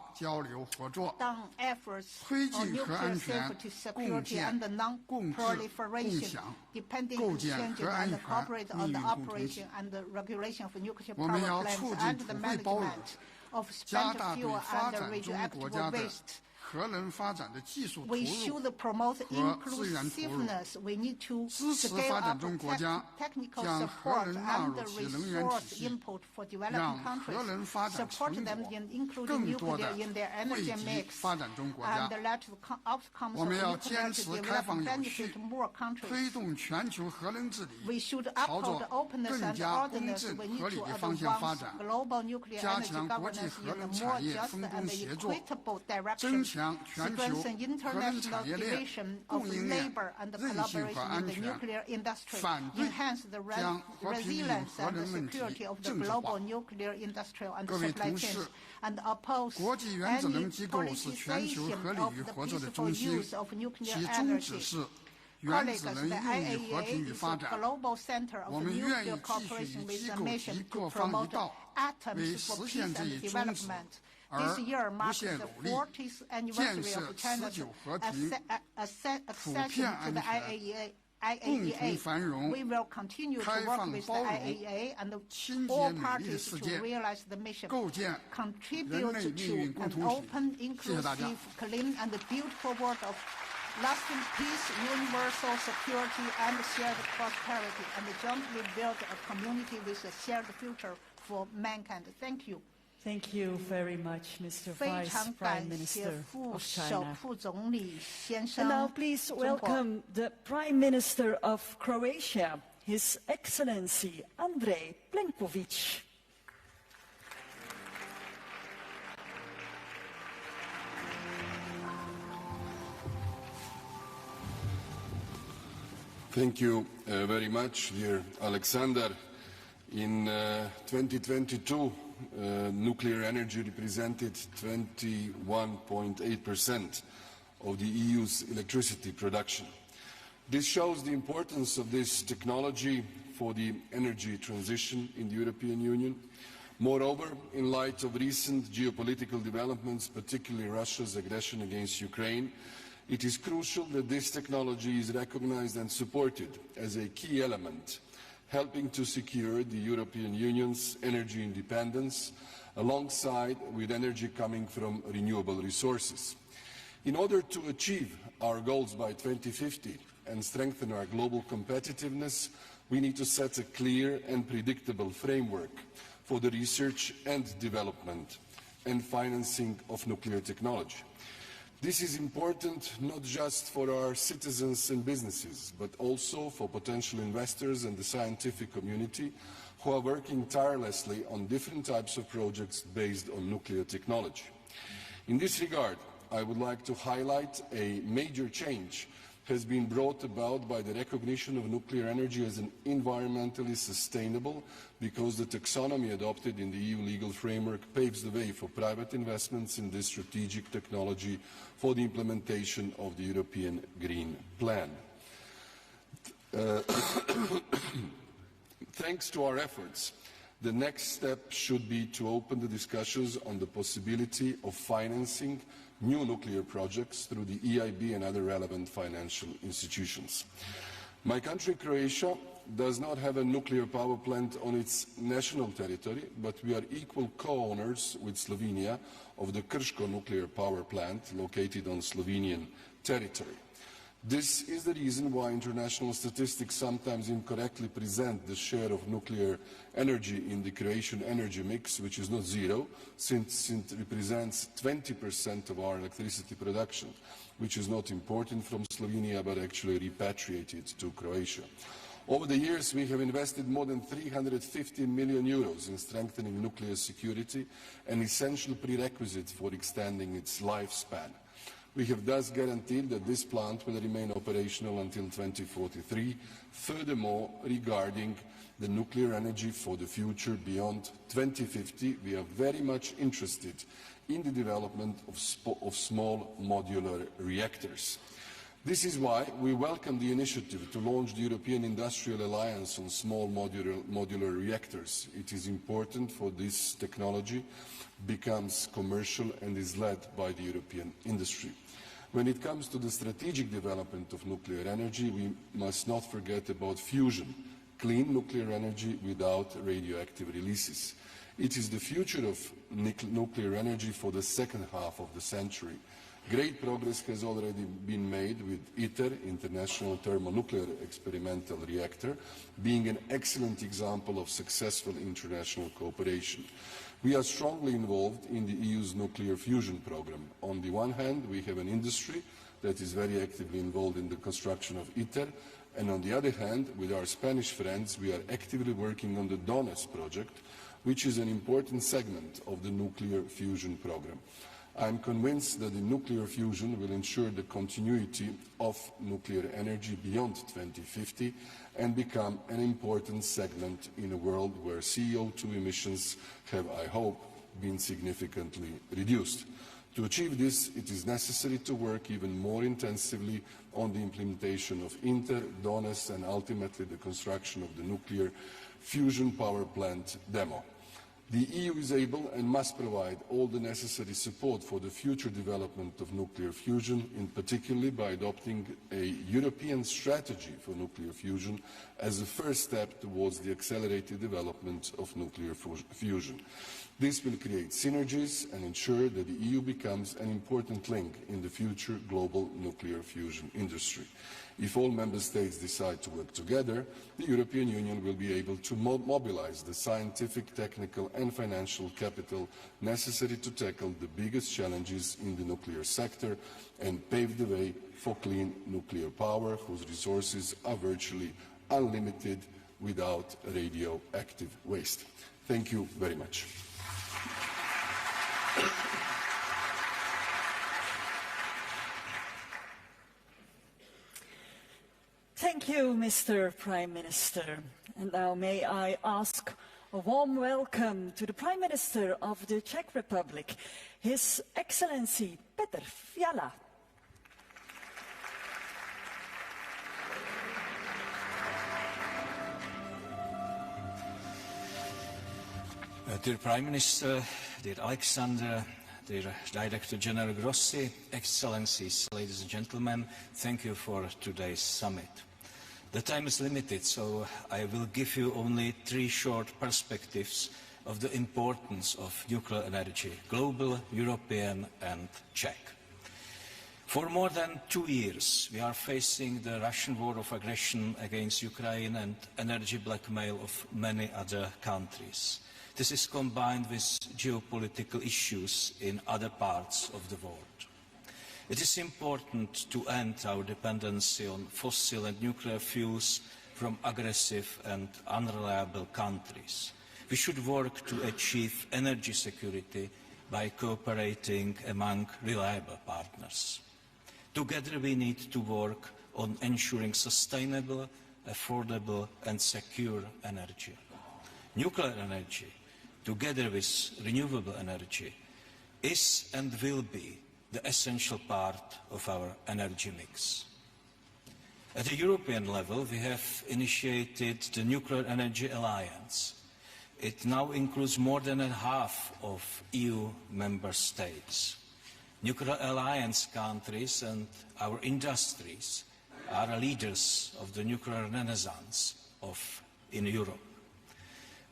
down efforts on nuclear safety, security, and non-proliferation, depending exchanges and cooperate on the operation and the regulation of nuclear power plants and the management of spent fuel and radioactive waste. We should promote inclusiveness. We need to scale up technical support and resource input for developing countries, support them in including nuclear in their energy mix, and let the outcomes of nuclear development benefit more countries. We should uphold openness and ordinance. We need to advance global nuclear energy governance in a more just and equitable direction, strengthen international division of labor and collaboration in the nuclear industry, enhance the resilience and the security of the global nuclear industrial and supply chains, and oppose any politicization of the peaceful use of nuclear energy. Colleagues, the IAEA is a global center of nuclear cooperation with a mission to promote atoms for peace and development. This year marks the 40th anniversary of China's accession to the IAEA. We will continue to work with the IAEA and all parties to realize the mission, contribute to an open, inclusive, clean, and beautiful world of lasting peace, universal security, and shared prosperity, and jointly build a community with a shared future for mankind. Thank you. Thank you very much, Mr. Vice Prime Minister of China. And now please welcome the Prime Minister of Croatia, His Excellency Andrej Plenković. Thank you very much, dear Alexander. In 2022, nuclear energy represented 21.8% of the EU's electricity production. This shows the importance of this technology for the energy transition in the European Union. Moreover, in light of recent geopolitical developments, particularly Russia's aggression against Ukraine, it is crucial that this technology is recognized and supported as a key element, helping to secure the European Union's energy independence alongside with energy coming from renewable resources. In order to achieve our goals by 2050 and strengthen our global competitiveness, we need to set a clear and predictable framework for the research and development and financing of nuclear technology. This is important not just for our citizens and businesses, but also for potential investors and the scientific community who are working tirelessly on different types of projects based on nuclear technology. In this regard, I would like to highlight a major change has been brought about by the recognition of nuclear energy as an environmentally sustainable, because the taxonomy adopted in the EU legal framework paves the way for private investments in this strategic technology for the implementation of the European Green Plan. Thanks to our efforts, the next step should be to open the discussions on the possibility of financing new nuclear projects through the EIB and other relevant financial institutions. My country, Croatia, does not have a nuclear power plant on its national territory, but we are equal co-owners with Slovenia of the Krško nuclear power plant located on Slovenian territory. This is the reason why international statistics sometimes incorrectly present the share of nuclear energy in the Croatian energy mix, which is not zero, since it represents 20% of our electricity production, which is not imported from Slovenia but actually repatriated to Croatia. Over the years, we have invested more than 350 million euros in strengthening nuclear security, an essential prerequisite for extending its lifespan. We have thus guaranteed that this plant will remain operational until 2043. Furthermore, regarding the nuclear energy for the future beyond 2050, we are very much interested in the development of small modular reactors. This is why we welcome the initiative to launch the European Industrial Alliance on Small Modular Reactors. It is important for this technology becomes commercial and is led by the European industry. When it comes to the strategic development of nuclear energy, we must not forget about fusion, clean nuclear energy without radioactive releases. It is the future of nuclear energy for the second half of the century. Great progress has already been made with ITER, International Thermonuclear Experimental Reactor, being an excellent example of successful international cooperation. We are strongly involved in the EU's nuclear fusion program. On the one hand, we have an industry that is very actively involved in the construction of ITER, and on the other hand, with our Spanish friends, we are actively working on the DONES project, which is an important segment of the nuclear fusion program. I am convinced that the nuclear fusion will ensure the continuity of nuclear energy beyond 2050 and become an important segment in a world where CO2 emissions have, I hope, been significantly reduced. To achieve this, it is necessary to work even more intensively on the implementation of ITER, DONES, and ultimately the construction of the nuclear fusion power plant demo. The EU is able and must provide all the necessary support for the future development of nuclear fusion, in particular by adopting a European strategy for nuclear fusion as a first step towards the accelerated development of nuclear fusion. This will create synergies and ensure that the EU becomes an important link in the future global nuclear fusion industry. If all member states decide to work together, the European Union will be able to mobilize the scientific, technical and financial capital necessary to tackle the biggest challenges in the nuclear sector and pave the way for clean nuclear power, whose resources are virtually unlimited without radioactive waste. Thank you very much. Thank you, Mr. Prime Minister. And now may I ask a warm welcome to the Prime Minister of the Czech Republic, His Excellency Petr Fiala. Dear Prime Minister, dear Alexander, dear Director General Grossi, Excellencies, ladies and gentlemen, thank you for today's summit. The time is limited, so I will give you only 3 short perspectives of the importance of nuclear energy, global, European and Czech. For more than 2 years, we are facing the Russian war of aggression against Ukraine and energy blackmail of many other countries. This is combined with geopolitical issues in other parts of the world. It is important to end our dependency on fossil and nuclear fuels from aggressive and unreliable countries. We should work to achieve energy security by cooperating among reliable partners. Together we need to work on ensuring sustainable, affordable and secure energy. Nuclear energy, together with renewable energy, is and will be the essential part of our energy mix. At a European level, we have initiated the Nuclear Energy Alliance. It now includes more than half of EU member states. Nuclear alliance countries and our industries are leaders of the nuclear renaissance in Europe.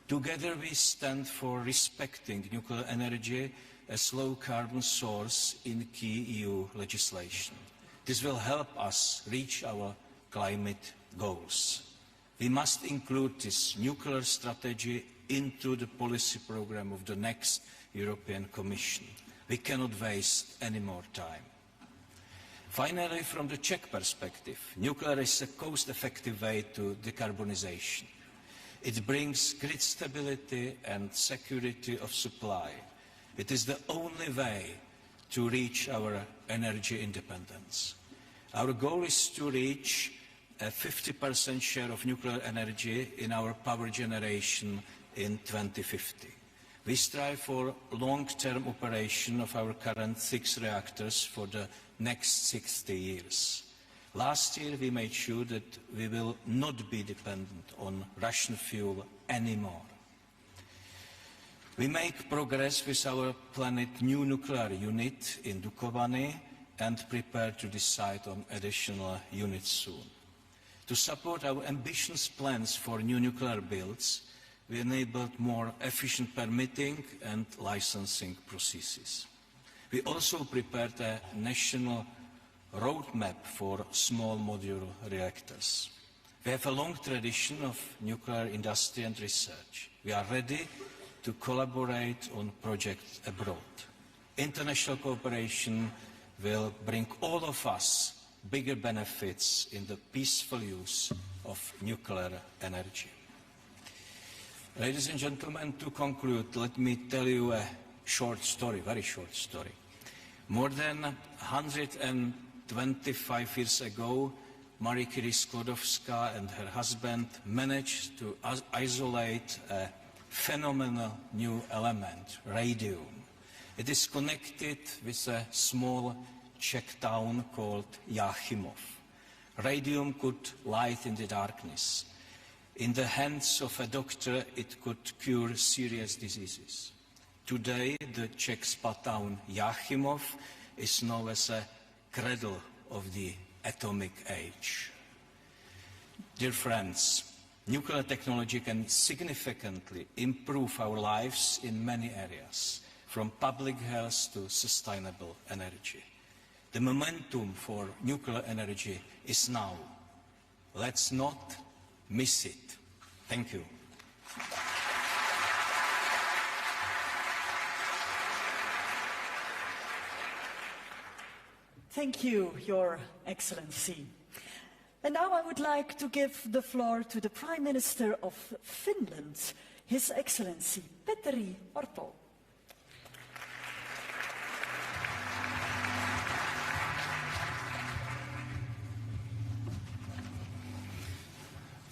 Together we stand for respecting nuclear energy as low-carbon source in key EU legislation. This will help us reach our climate goals. We must include this nuclear strategy into the policy programme of the next European Commission. We cannot waste any more time. Finally, from the Czech perspective, nuclear is a cost-effective way to decarbonisation. It brings grid stability and security of supply. It is the only way to reach our energy independence. Our goal is to reach a 50% share of nuclear energy in our power generation in 2050. We strive for long-term operation of our current 6 reactors for the next 60 years. Last year we made sure that we will not be dependent on Russian fuel anymore. We make progress with our planned new nuclear unit in Dukovany and prepare to decide on additional units soon. To support our ambitious plans for new nuclear builds, we enabled more efficient permitting and licensing processes. We also prepared a national roadmap for small modular reactors. We have a long tradition of nuclear industry and research. We are ready to collaborate on projects abroad. International cooperation will bring all of us bigger benefits in the peaceful use of nuclear energy. Ladies and gentlemen, to conclude, let me tell you a short story, very short story. More than 125 years ago, Marie Curie Skłodowska and her husband managed to isolate a phenomenal new element, radium. It is connected with a small Czech town called Jáchymov. Radium could light in the darkness. In the hands of a doctor, it could cure serious diseases. Today, the Czech spa town Jáchymov is known as a cradle of the atomic age. Dear friends, nuclear technology can significantly improve our lives in many areas, from public health to sustainable energy. The momentum for nuclear energy is now. Let's not miss it. Thank you. Thank you, Your Excellency. And now I would like to give the floor to the Prime Minister of Finland, His Excellency Petteri Orpo.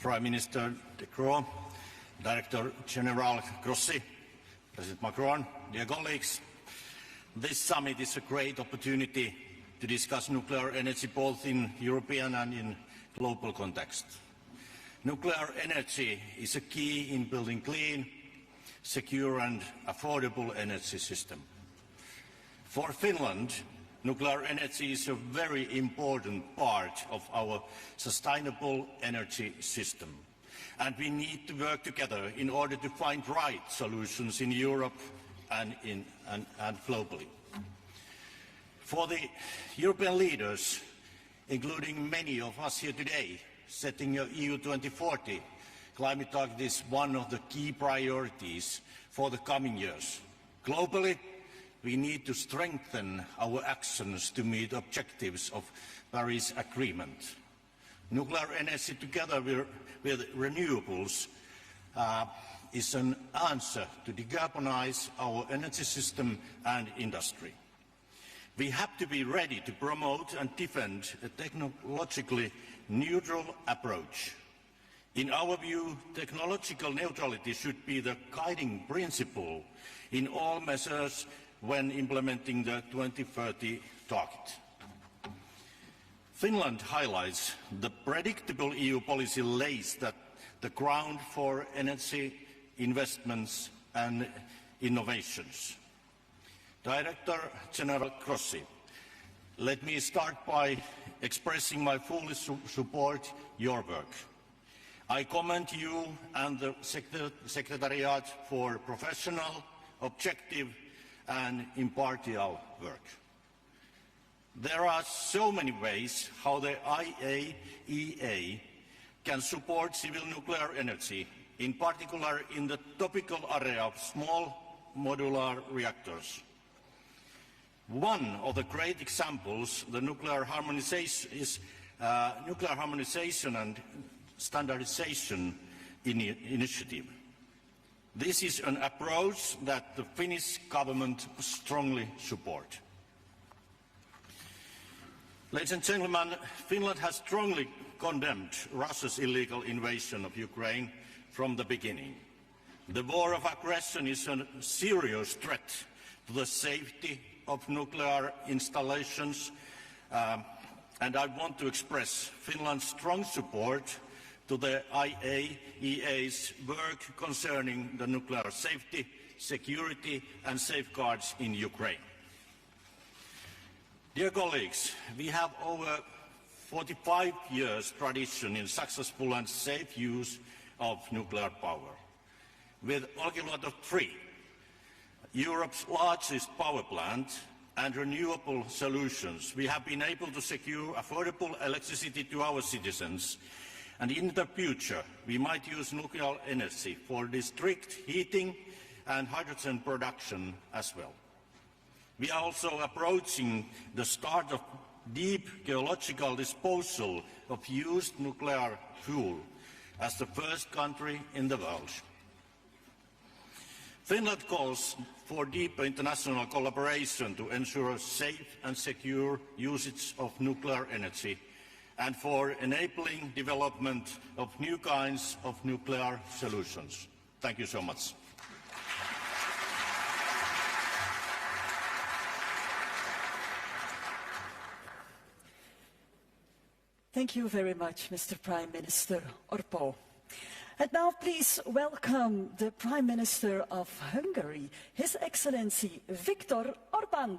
Prime Minister De Croo, Director General Grossi, President Macron, dear colleagues, this summit is a great opportunity to discuss nuclear energy both in European and in global context. Nuclear energy is a key in building clean, secure and affordable energy system. For Finland, nuclear energy is a very important part of our sustainable energy system, and we need to work together in order to find right solutions in Europe and globally. For the European leaders, including many of us here today, setting a EU 2040 climate target is one of the key priorities for the coming years. Globally, we need to strengthen our actions to meet objectives of Paris Agreement. Nuclear energy together with renewables is an answer to decarbonize our energy system and industry. We have to be ready to promote and defend a technologically neutral approach. In our view, technological neutrality should be the guiding principle in all measures when implementing the 2030 target. Finland highlights the predictable EU policy lays the ground for energy investments and innovations. Director General Grossi, let me start by expressing my full support your work. I commend you and the Secretariat for professional, objective and impartial work. There are so many ways how the IAEA can support civil nuclear energy, in particular in the topical area of small modular reactors. One of the great examples, the nuclear harmonization, is nuclear harmonization and standardization initiative. This is an approach that the Finnish government strongly supports. Ladies and gentlemen, Finland has strongly condemned Russia's illegal invasion of Ukraine from the beginning. The war of aggression is a serious threat to the safety of nuclear installations, and I want to express Finland's strong support to the IAEA's work concerning the nuclear safety, security and safeguards in Ukraine. Dear colleagues, we have over 45 years tradition in successful and safe use of nuclear power. With Olkiluoto 3, Europe's largest power plant and renewable solutions, we have been able to secure affordable electricity to our citizens. And in the future, we might use nuclear energy for district heating and hydrogen production as well. We are also approaching the start of deep geological disposal of used nuclear fuel as the first country in the world. Finland calls for deep international collaboration to ensure safe and secure usage of nuclear energy and for enabling development of new kinds of nuclear solutions. Thank you so much. Thank you very much, Mr. Prime Minister Orpo. And now please welcome the Prime Minister of Hungary, His Excellency Viktor Orbán.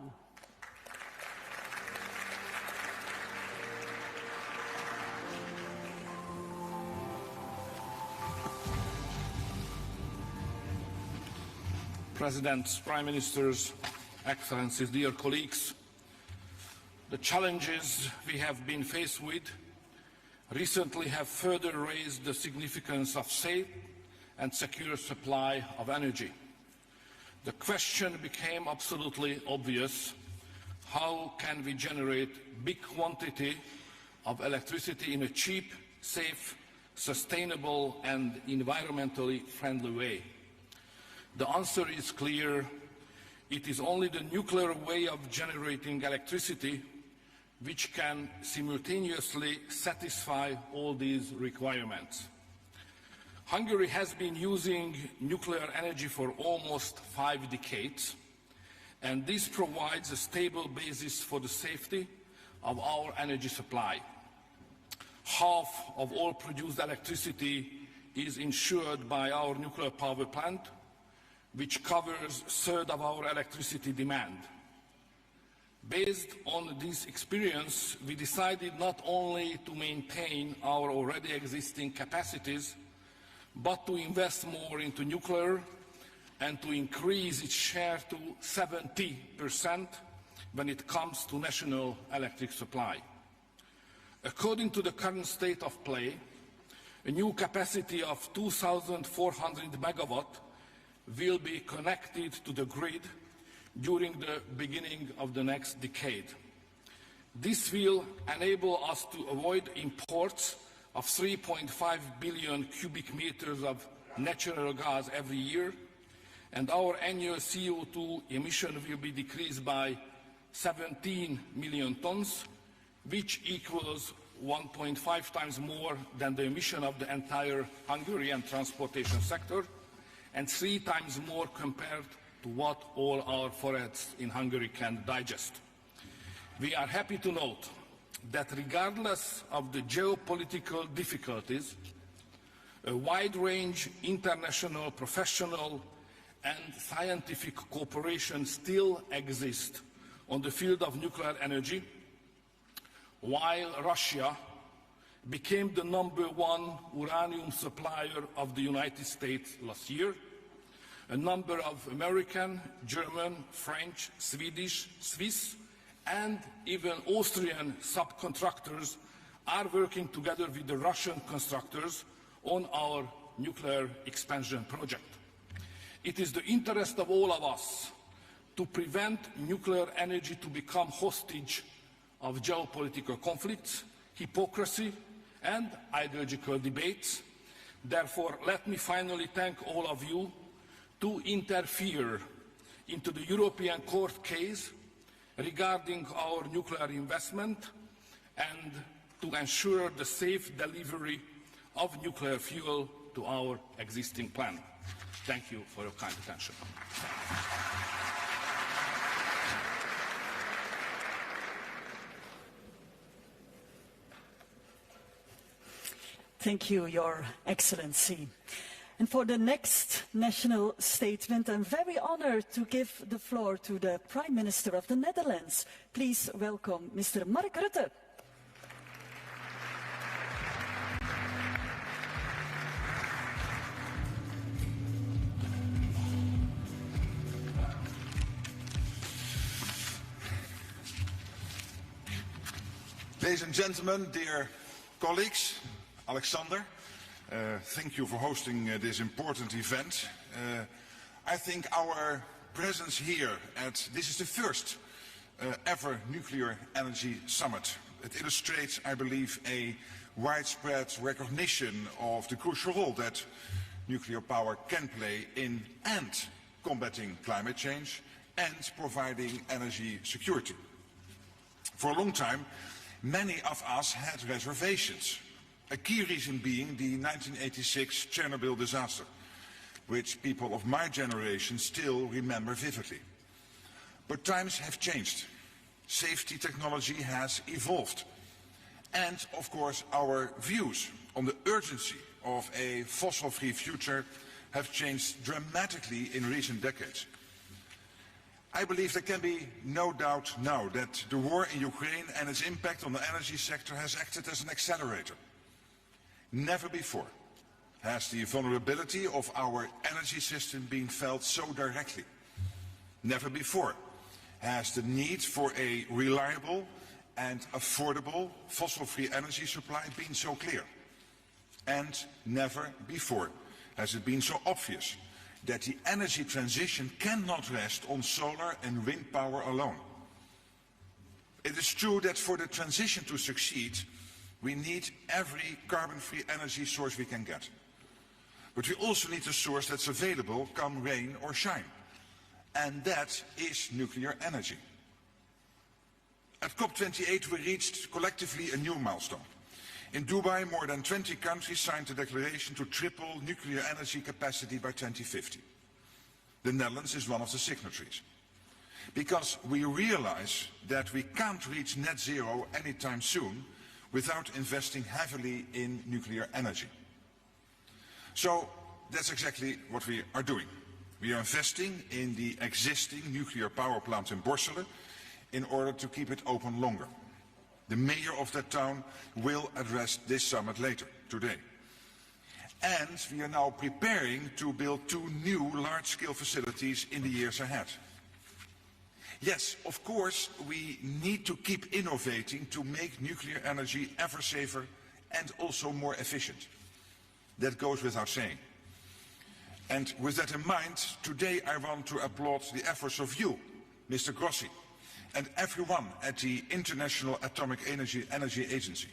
Presidents, Prime Ministers, Excellencies, dear colleagues, the challenges we have been faced with recently have further raised the significance of safe and secure supply of energy. The question became absolutely obvious: how can we generate big quantity of electricity in a cheap, safe, sustainable and environmentally friendly way? The answer is clear. It is only the nuclear way of generating electricity which can simultaneously satisfy all these requirements. Hungary has been using nuclear energy for almost 5 decades, and this provides a stable basis for the safety of our energy supply. Half of all produced electricity is ensured by our nuclear power plant, which covers a third of our electricity demand. Based on this experience, we decided not only to maintain our already existing capacities, but to invest more into nuclear and to increase its share to 70% when it comes to national electric supply. According to the current state of play, A new capacity of 2,400 megawatt will be connected to the grid during the beginning of the next decade. This will enable us to avoid imports of 3.5 billion cubic meters of natural gas every year, and our annual CO2 emission will be decreased by 17 million tons, which equals 1.5 times more than the emission of the entire Hungarian transportation sector, and 3 times more compared to what all our forests in Hungary can digest. We are happy to note that regardless of the geopolitical difficulties, a wide-range international, professional and scientific cooperation still exists on the field of nuclear energy, while Russia became the #1 uranium supplier of the United States last year. A number of American, German, French, Swedish, Swiss, and even Austrian subcontractors are working together with the Russian constructors on our nuclear expansion project. It is the interest of all of us to prevent nuclear energy to become hostage of geopolitical conflicts, hypocrisy, and ideological debates. Therefore, let me finally thank all of you to interfere into the European Court case regarding our nuclear investment and to ensure the safe delivery of nuclear fuel to our existing plant. Thank you for your kind attention. Thank you, Your Excellency. And for the next national statement, I'm very honored to give the floor to the Prime Minister of the Netherlands. Please welcome Mr. Mark Rutte. Ladies and gentlemen, dear colleagues, Alexander, thank you for hosting this important event. I think our presence here this is the first ever nuclear energy summit. It illustrates, I believe, a widespread recognition of the crucial role that nuclear power can play in and combating climate change and providing energy security. For a long time, many of us had reservations. A key reason being the 1986 Chernobyl disaster, which people of my generation still remember vividly. But times have changed. Safety technology has evolved. And, of course, our views on the urgency of a fossil-free future have changed dramatically in recent decades. I believe there can be no doubt now that the war in Ukraine and its impact on the energy sector has acted as an accelerator. Never before has the vulnerability of our energy system been felt so directly. Never before has the need for a reliable and affordable fossil-free energy supply been so clear. And never before has it been so obvious that the energy transition cannot rest on solar and wind power alone. It is true that for the transition to succeed, we need every carbon-free energy source we can get. But we also need a source that's available come rain or shine. And that is nuclear energy. At COP28 we reached collectively a new milestone. In Dubai, more than 20 countries signed a declaration to triple nuclear energy capacity by 2050. The Netherlands is one of the signatories. Because we realize that we can't reach net zero anytime soon without investing heavily in nuclear energy. So that's exactly what we are doing. We are investing in the existing nuclear power plant in Borselen in order to keep it open longer. The mayor of that town will address this summit later today. And we are now preparing to build 2 new large-scale facilities in the years ahead. Yes, of course, we need to keep innovating to make nuclear energy ever safer and also more efficient. That goes without saying. And with that in mind, today I want to applaud the efforts of you, Mr. Grossi, and everyone at the International Atomic Energy Agency.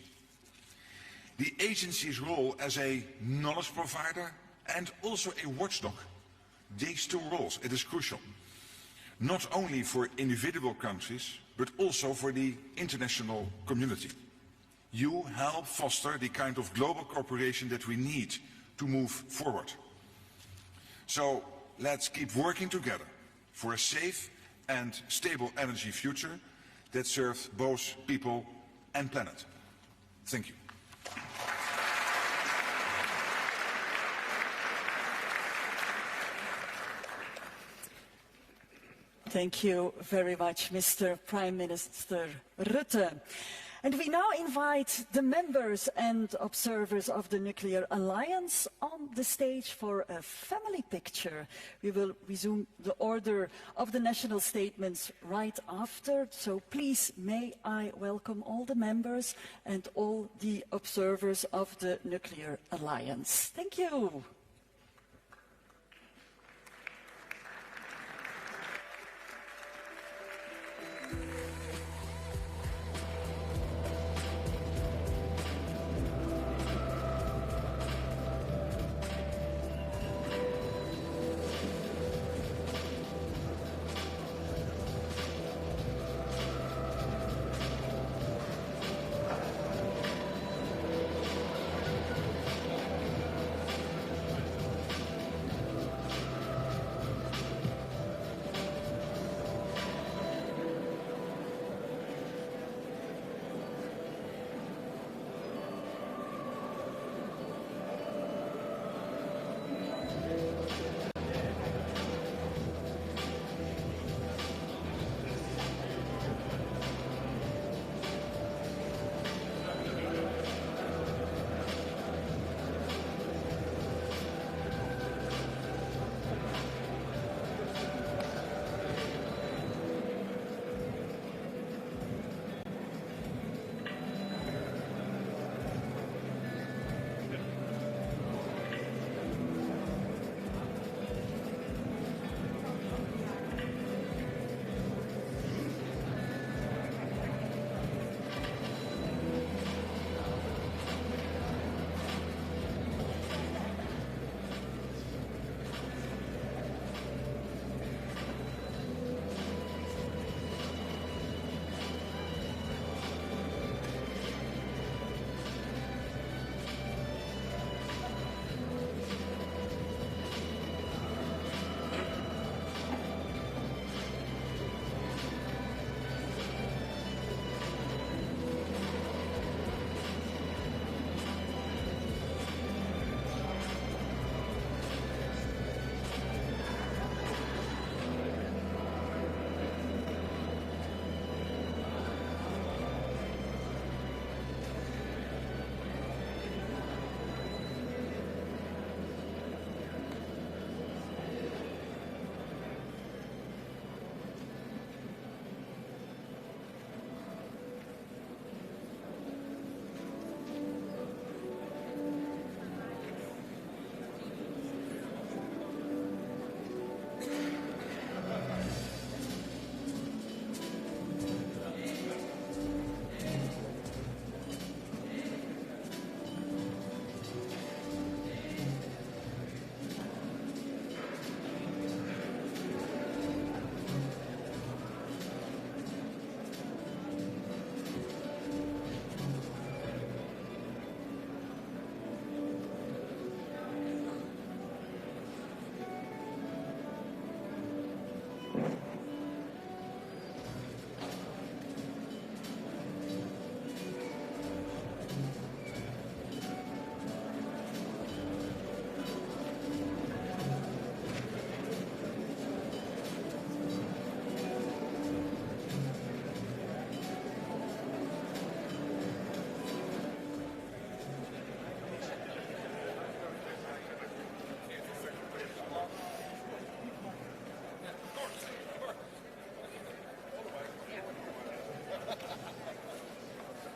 The agency's role as a knowledge provider and also a watchdog. These two roles, it is crucial. Not only for individual countries, but also for the international community. You help foster the kind of global cooperation that we need to move forward. So let's keep working together for a safe and stable energy future that serves both people and planet. Thank you. Thank you very much, Mr. Prime Minister Rutte. And we now invite the members and observers of the Nuclear Alliance on the stage for a family picture. We will resume the order of the national statements right after, so please may I welcome all the members and all the observers of the Nuclear Alliance. Thank you.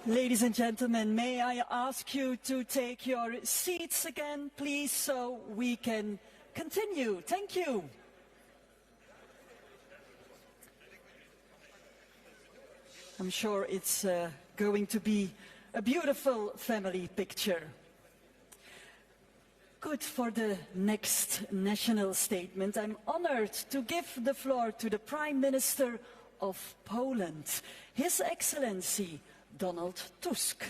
Ladies and gentlemen, may I ask you to take your seats again, please, so we can continue. Thank you. I'm sure it's going to be a beautiful family picture. Good. For the next national statement, I'm honored to give the floor to the Prime Minister of Poland, His Excellency Donald Tusk.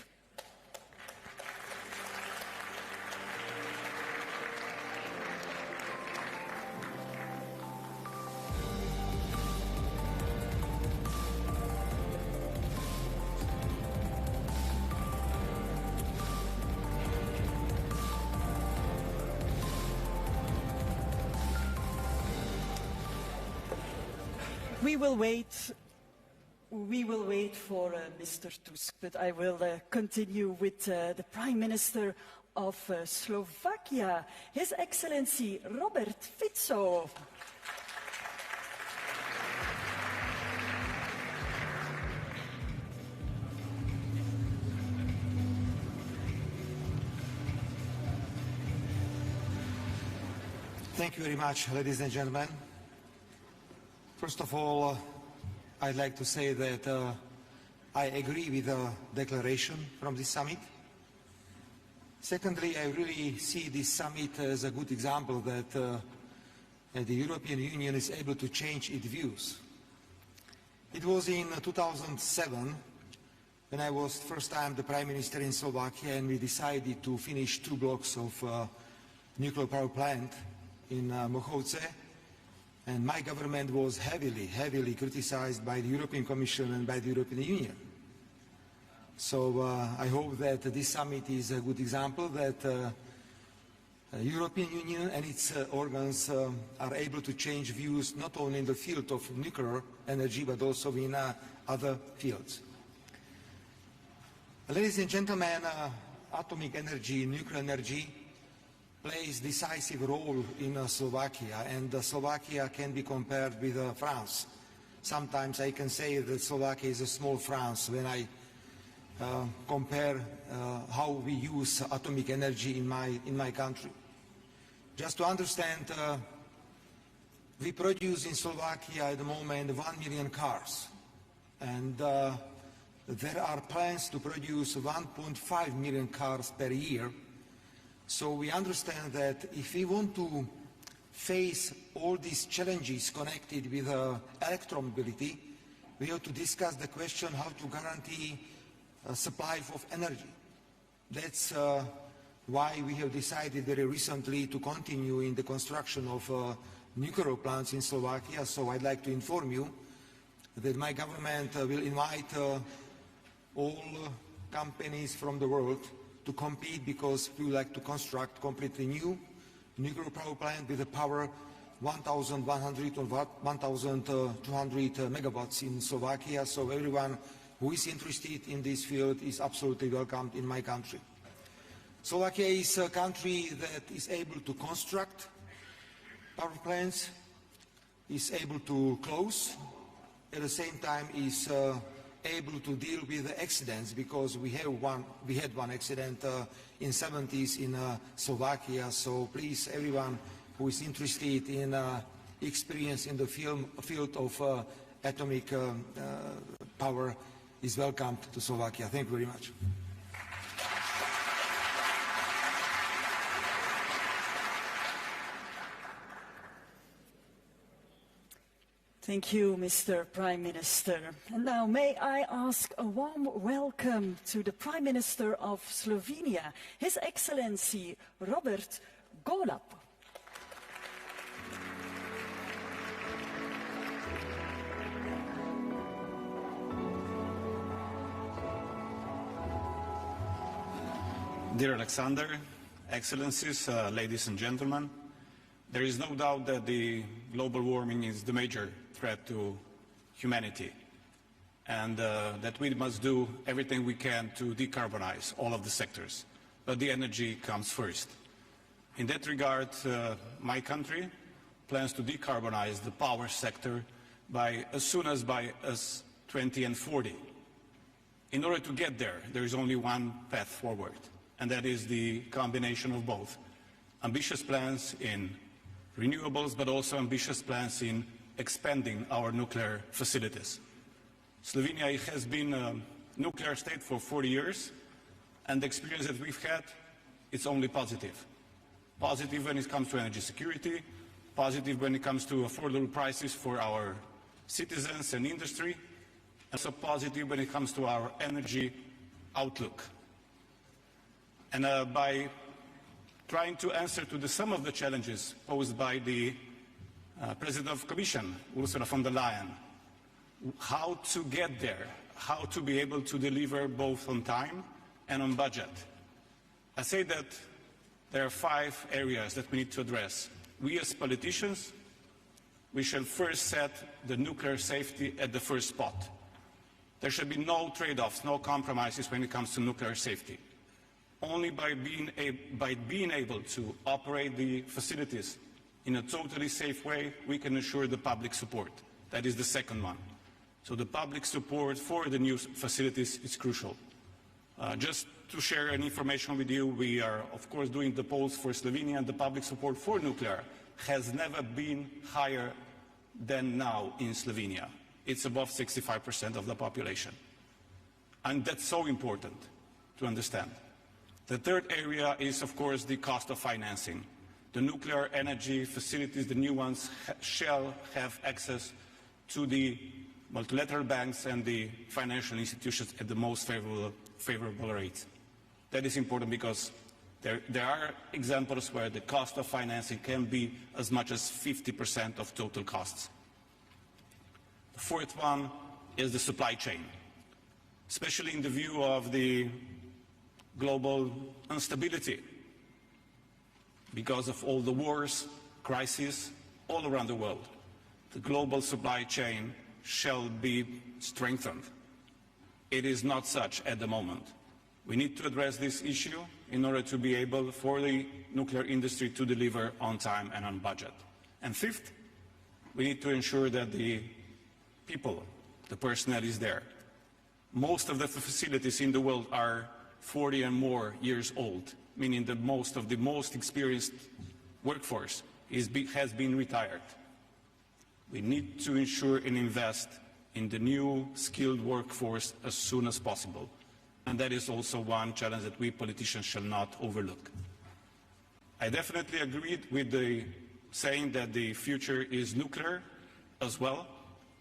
We will wait for Mr. Tusk, but I will continue with the Prime Minister of Slovakia, His Excellency Robert Fico. Thank you very much, ladies and gentlemen. First of all, I'd like to say that I agree with the declaration from this summit. Secondly, I really see this summit as a good example that the European Union is able to change its views. It was in 2007 when I was first time the Prime Minister in Slovakia, and we decided to finish 2 blocks of nuclear power plant in Mochovce. And my government was heavily criticized by the European Commission and by the European Union. So I hope that this summit is a good example that the European Union and its organs are able to change views not only in the field of nuclear energy but also in other fields. Ladies and gentlemen, atomic energy, nuclear energy plays decisive role in Slovakia, and Slovakia can be compared with France. Sometimes I can say that Slovakia is a small France when I compare how we use atomic energy in my country. Just to understand, we produce in Slovakia at the moment 1 million cars, and there are plans to produce 1.5 million cars per year. So we understand that if we want to face all these challenges connected with electromobility, we have to discuss the question how to guarantee a supply of energy. That's why we have decided very recently to continue in the construction of nuclear plants in Slovakia. So I'd like to inform you that my government will invite all companies from the world to compete, because we would like to construct completely new nuclear power plant with a power 1,100 or 1,200 megawatts in Slovakia. So everyone who is interested in this field is absolutely welcomed in my country. Slovakia is a country that is able to construct power plants, is able to close, at the same time is able to deal with accidents, because we had one accident in the 70s in Slovakia. So please, everyone who is interested in experience in the field of atomic power is welcome to Slovakia. Thank you very much. Thank you, Mr. Prime Minister. And now may I ask a warm welcome to the Prime Minister of Slovenia, His Excellency Robert Golob. Dear Alexander, Excellencies, ladies and gentlemen, there is no doubt that the global warming is the major threat to humanity, and that we must do everything we can to decarbonize all of the sectors. But the energy comes first. In that regard, my country plans to decarbonize the power sector as soon as by 2040. In order to get there, there is only one path forward, and that is the combination of both. Ambitious plans in renewables, but also ambitious plans in expanding our nuclear facilities. Slovenia has been a nuclear state for 40 years, and the experience that we've had, it's only positive. Positive when it comes to energy security, positive when it comes to affordable prices for our citizens and industry, and so positive when it comes to our energy outlook. And by trying to answer to some of the challenges posed by the President of the Commission, Ursula von der Leyen, how to get there, how to be able to deliver both on time and on budget. I say that there are 5 areas that we need to address. We as politicians, we shall first set the nuclear safety at the first spot. There should be no trade-offs, no compromises when it comes to nuclear safety. Only by being able to operate the facilities in a totally safe way, we can ensure the public support. That is the second one. So the public support for the new facilities is crucial. Just to share an information with you, we are of course doing the polls for Slovenia, and the public support for nuclear has never been higher than now in Slovenia. It's above 65% of the population. And that's so important to understand. The third area is, of course, the cost of financing. The nuclear energy facilities, the new ones, shall have access to the multilateral banks and the financial institutions at the most favorable rates. That is important because there are examples where the cost of financing can be as much as 50% of total costs. The fourth one is the supply chain, especially in the view of the global instability because of all the wars, crises all around the world. The global supply chain shall be strengthened. It is not such at the moment. We need to address this issue in order to be able for the nuclear industry to deliver on time and on budget. And fifth, we need to ensure that the people, the personnel is there. Most of the facilities in the world are 40 and more years old, meaning that most of the most experienced workforce has been retired. We need to ensure and invest in the new skilled workforce as soon as possible. And that is also one challenge that we politicians shall not overlook. I definitely agreed with the saying that the future is nuclear as well.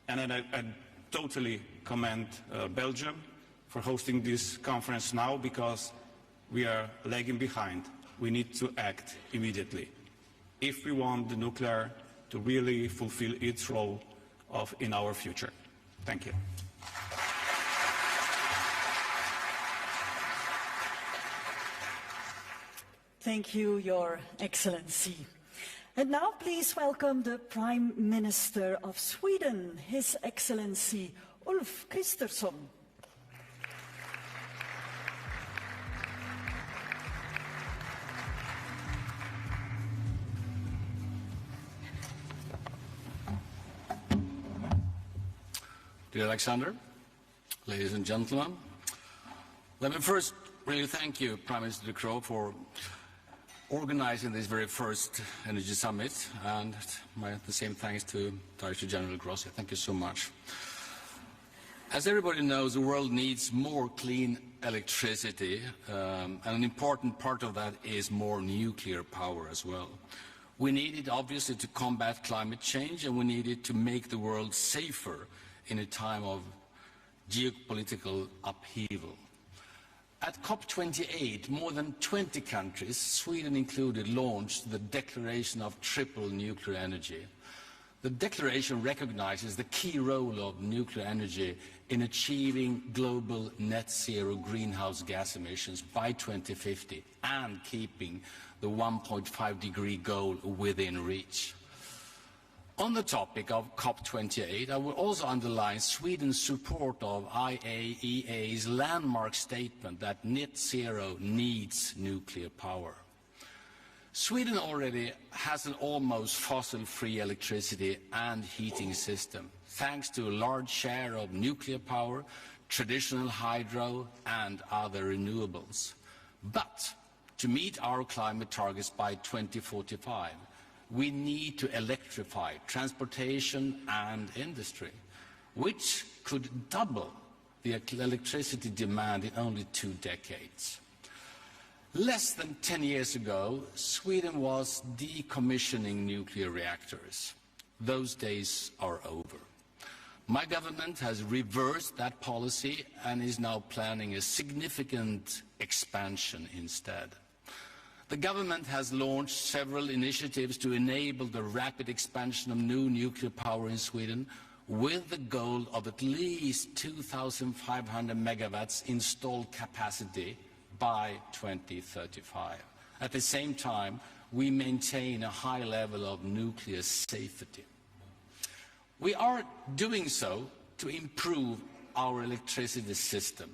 And I totally commend Belgium for hosting this conference now because we are lagging behind. We need to act immediately if we want the nuclear to really fulfill its role in our future. Thank you. Thank you, Your Excellency. And now please welcome the Prime Minister of Sweden, His Excellency Ulf Kristersson. Dear Alexander, ladies and gentlemen, let me first really thank you, Prime Minister De Croo, for organizing this very first Energy Summit, and the same thanks to Director General Grossi. Thank you so much. As everybody knows, the world needs more clean electricity, and an important part of that is more nuclear power as well. We need it, obviously, to combat climate change, and we need it to make the world safer in a time of geopolitical upheaval. At COP28, more than 20 countries, Sweden included, launched the Declaration of Triple Nuclear Energy. The declaration recognizes the key role of nuclear energy in achieving global net zero greenhouse gas emissions by 2050 and keeping the 1.5-degree goal within reach. On the topic of COP28, I will also underline Sweden's support of IAEA's landmark statement that net zero needs nuclear power. Sweden already has an almost fossil-free electricity and heating system, thanks to a large share of nuclear power, traditional hydro and other renewables. But to meet our climate targets by 2045, we need to electrify transportation and industry, which could double the electricity demand in only 2 decades. Less than 10 years ago, Sweden was decommissioning nuclear reactors. Those days are over. My government has reversed that policy and is now planning a significant expansion instead. The government has launched several initiatives to enable the rapid expansion of new nuclear power in Sweden, with the goal of at least 2,500 megawatts installed capacity by 2035. At the same time, we maintain a high level of nuclear safety. We are doing so to improve our electricity system,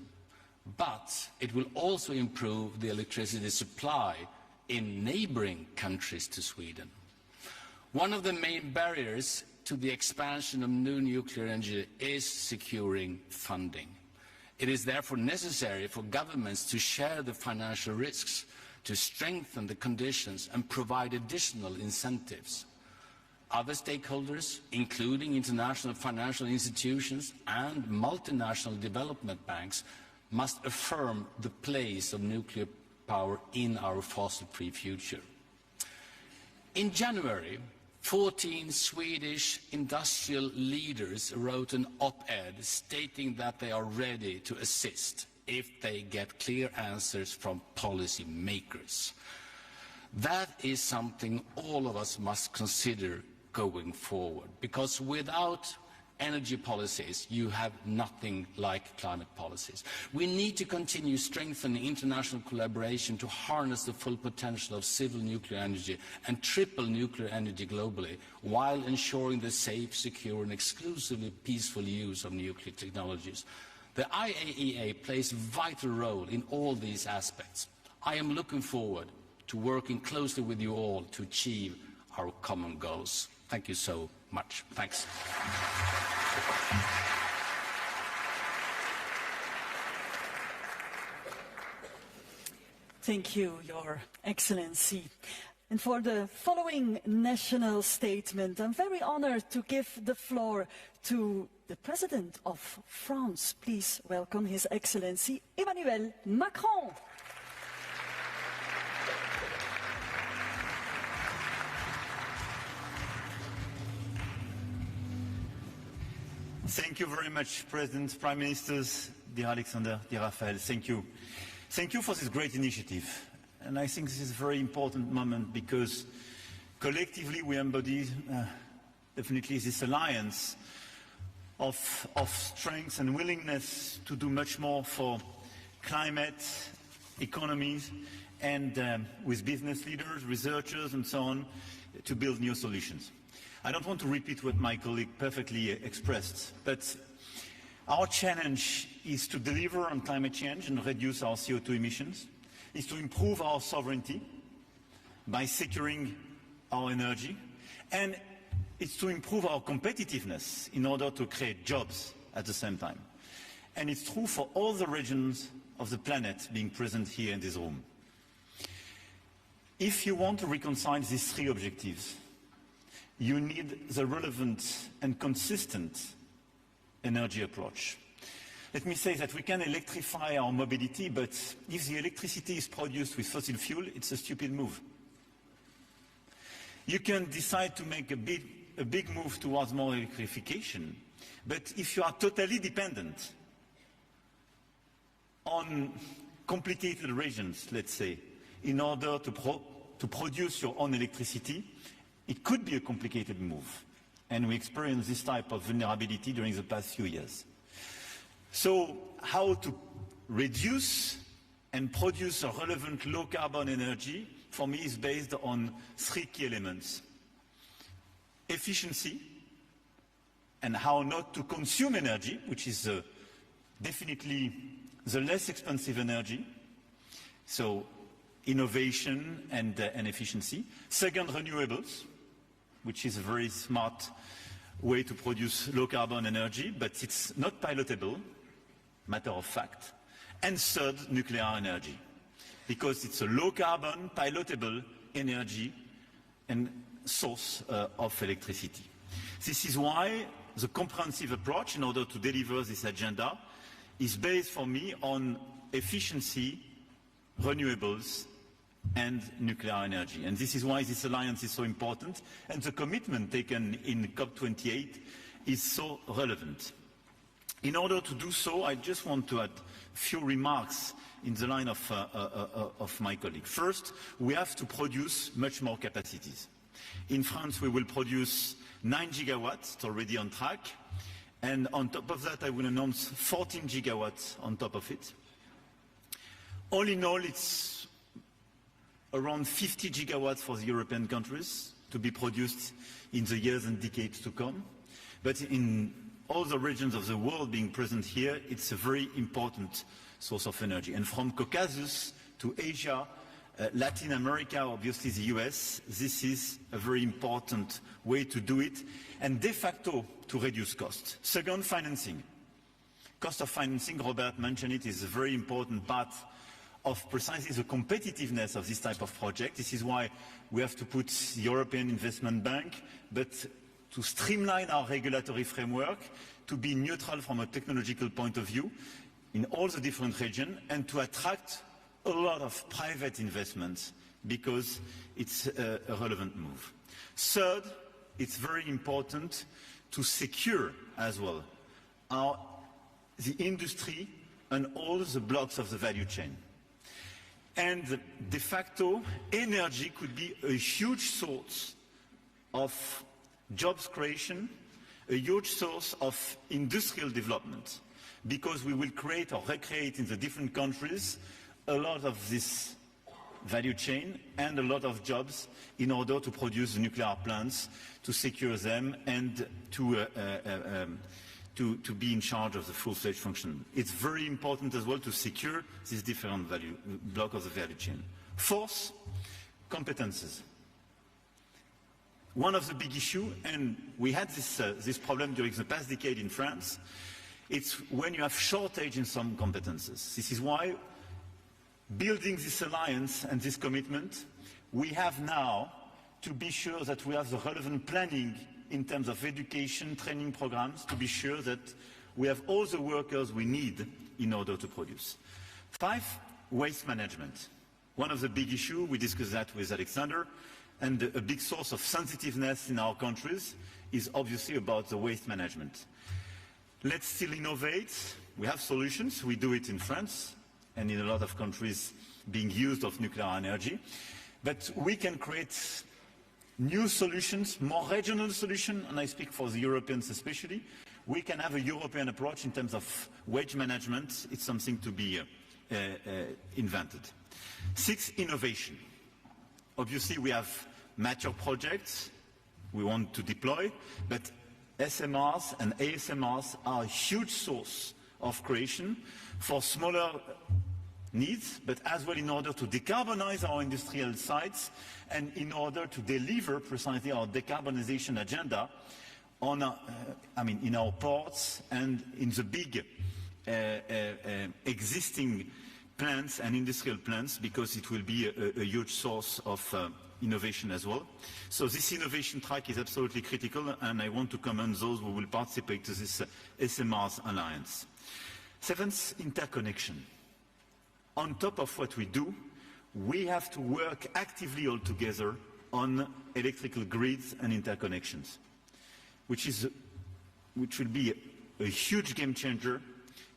but it will also improve the electricity supply in neighboring countries to Sweden. One of the main barriers to the expansion of new nuclear energy is securing funding. It is therefore necessary for governments to share the financial risks, to strengthen the conditions and provide additional incentives. Other stakeholders, including international financial institutions and multinational development banks, must affirm the place of nuclear power in our fossil-free future. In January, 14 Swedish industrial leaders wrote an op-ed stating that they are ready to assist if they get clear answers from policy makers. That is something all of us must consider going forward, because without energy policies, you have nothing like climate policies. We need to continue strengthening international collaboration to harness the full potential of civil nuclear energy and triple nuclear energy globally, while ensuring the safe, secure and exclusively peaceful use of nuclear technologies. The IAEA plays a vital role in all these aspects. I am looking forward to working closely with you all to achieve our common goals. Thank you so much. Thanks. Thank you, Your Excellency. And for the following national statement, I'm very honored to give the floor to the President of France. Please welcome His Excellency Emmanuel Macron. Thank you very much, President, Prime Ministers, dear Alexander, dear Rafael. Thank you. Thank you for this great initiative. And I think this is a very important moment because collectively we embody definitely this alliance of strength and willingness to do much more for climate, economies, and with business leaders, researchers, and so on, to build new solutions. I don't want to repeat what my colleague perfectly expressed, but our challenge is to deliver on climate change and reduce our CO2 emissions, is to improve our sovereignty by securing our energy, and it's to improve our competitiveness in order to create jobs at the same time. And it's true for all the regions of the planet being present here in this room. If you want to reconcile these three objectives, you need the relevant and consistent energy approach. Let me say that we can electrify our mobility, but if the electricity is produced with fossil fuel, it's a stupid move. You can decide to make a big move towards more electrification, but if you are totally dependent on complicated regions, let's say, in order to produce your own electricity, it could be a complicated move. And we experienced this type of vulnerability during the past few years. So how to reduce and produce a relevant low-carbon energy, for me, is based on three key elements. Efficiency, and how not to consume energy, which is definitely the less expensive energy. So innovation and efficiency. Second, renewables, which is a very smart way to produce low-carbon energy, but it's not pilotable. matter of fact. And third, nuclear energy, because it's a low-carbon, pilotable energy and source of electricity. This is why the comprehensive approach in order to deliver this agenda is based for me on efficiency, renewables and nuclear energy. And this is why this alliance is so important and the commitment taken in COP28 is so relevant. In order to do so, I just want to add a few remarks in the line of my colleague. First, we have to produce much more capacities. In France, we will produce 9 gigawatts, it's already on track. And on top of that, I will announce 14 gigawatts on top of it. All in all, it's around 50 gigawatts for the European countries to be produced in the years and decades to come. But in all the regions of the world being present here, it's a very important source of energy. And from Caucasus to Asia, Latin America, obviously the US, this is a very important way to do it, and de facto to reduce costs. Second, financing. Cost of financing, Robert mentioned it, is a very important part of precisely the competitiveness of this type of project. This is why we have to put the European Investment Bank, but to streamline our regulatory framework, to be neutral from a technological point of view in all the different regions, and to attract a lot of private investments because it's a relevant move. Third, it's very important to secure as well the industry and all the blocks of the value chain. And de facto, energy could be a huge source of jobs creation, a huge source of industrial development, because we will create or recreate in the different countries a lot of this value chain and a lot of jobs in order to produce the nuclear plants, to secure them and to be in charge of the full-fledged function. It's very important as well to secure these different blocks of the value chain. Fourth, competences. One of the big issues, and we had this problem during the past decade in France, it's when you have shortage in some competences. This is why building this alliance and this commitment, we have now to be sure that we have the relevant planning in terms of education, training programs, to be sure that we have all the workers we need in order to produce. 5, waste management. One of the big issues, we discussed that with Alexander, and a big source of sensitiveness in our countries is obviously about the waste management. Let's still innovate. We have solutions. We do it in France and in a lot of countries being used of nuclear energy. But we can create new solutions, more regional solutions, and I speak for the Europeans especially. We can have a European approach in terms of waste management. It's something to be invented. 6, innovation. Obviously, we have mature projects we want to deploy, but SMRs and ASMRs are a huge source of creation for smaller needs, but as well in order to decarbonize our industrial sites and in order to deliver precisely our decarbonization agenda on, in our ports and in the big existing plants and industrial plants, because it will be a huge source of innovation as well. So this innovation track is absolutely critical, and I want to commend those who will participate to this SMRs Alliance. 7th, interconnection. On top of what we do, we have to work actively all together on electrical grids and interconnections, which will be a huge game changer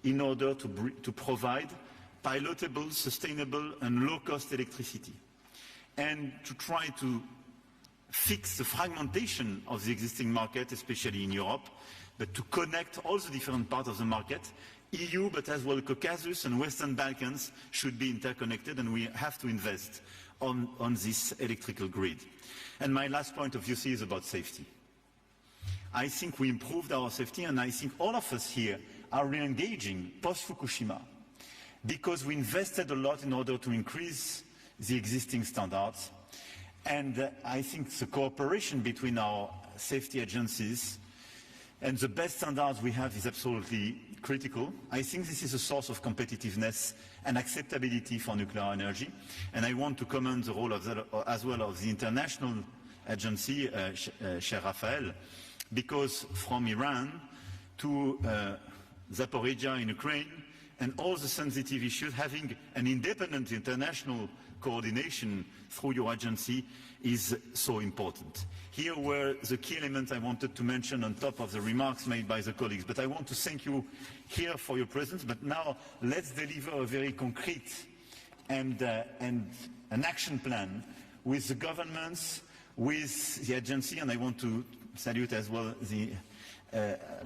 in order to provide pilotable, sustainable and low-cost electricity, and to try to fix the fragmentation of the existing market, especially in Europe, but to connect all the different parts of the market. EU, but as well Caucasus and Western Balkans should be interconnected, and we have to invest on this electrical grid. And my last point, obviously, is about safety. I think we improved our safety, and I think all of us here are re-engaging post-Fukushima, because we invested a lot in order to increase the existing standards. And I think the cooperation between our safety agencies And the best standards we have is absolutely critical. I think this is a source of competitiveness and acceptability for nuclear energy. And I want to commend the role of as well of the international agency, Cher Rafael, because from Iran to Zaporizhia in Ukraine and all the sensitive issues, having an independent international coordination through your agency is so important. Here were the key elements I wanted to mention on top of the remarks made by the colleagues. But I want to thank you here for your presence. But now let's deliver a very concrete and an action plan with the governments, with the agency, and I want to salute as well the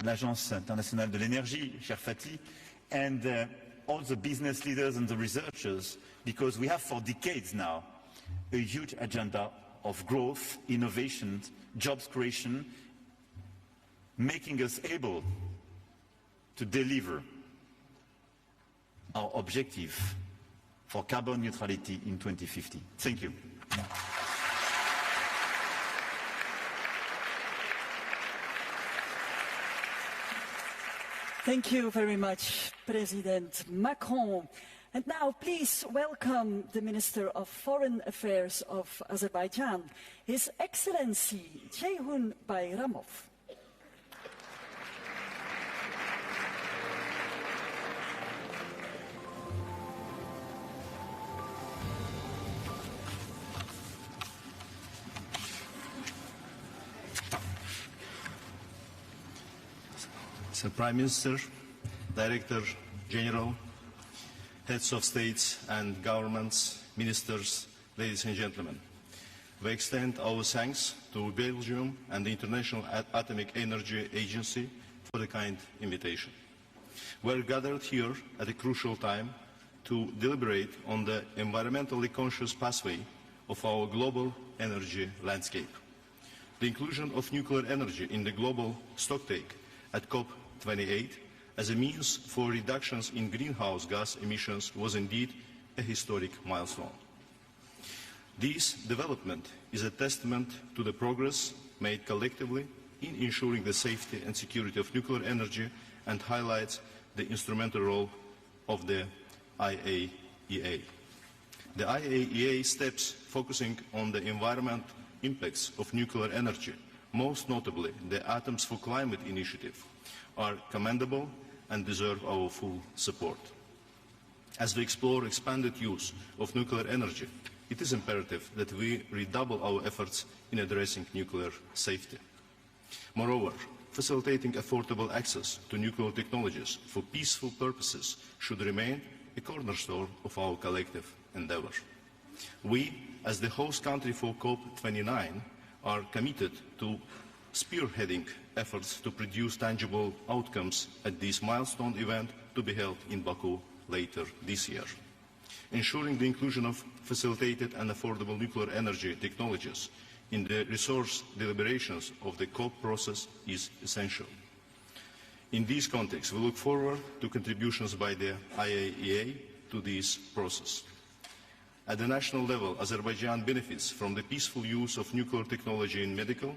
l'Agence Internationale de l'Énergie, Cher Fatih, and all the business leaders and the researchers, because we have for decades now a huge agenda of growth, innovation, jobs creation, making us able to deliver our objective for carbon neutrality in 2050. Thank you. Thank you very much, President Macron. And now please welcome the Minister of Foreign Affairs of Azerbaijan, His Excellency Ceyhun Bayramov. Sir Prime Minister, Director General, Heads of States and Governments, Ministers, ladies and gentlemen, we extend our thanks to Belgium and the International Atomic Energy Agency for the kind invitation. We are gathered here at a crucial time to deliberate on the environmentally conscious pathway of our global energy landscape. The inclusion of nuclear energy in the global stocktake at COP28 as a means for reductions in greenhouse gas emissions was indeed a historic milestone. This development is a testament to the progress made collectively in ensuring the safety and security of nuclear energy and highlights the instrumental role of the IAEA. The IAEA steps focusing on the environmental impacts of nuclear energy, most notably the Atoms for Climate initiative, are commendable and deserve our full support. As we explore expanded use of nuclear energy, it is imperative that we redouble our efforts in addressing nuclear safety. Moreover, facilitating affordable access to nuclear technologies for peaceful purposes should remain a cornerstone of our collective endeavor. We, as the host country for COP29, are committed to spearheading efforts to produce tangible outcomes at this milestone event to be held in Baku later this year. Ensuring the inclusion of facilitated and affordable nuclear energy technologies in the resource deliberations of the COP process is essential. In this context, we look forward to contributions by the IAEA to this process. At the national level, Azerbaijan benefits from the peaceful use of nuclear technology in medical,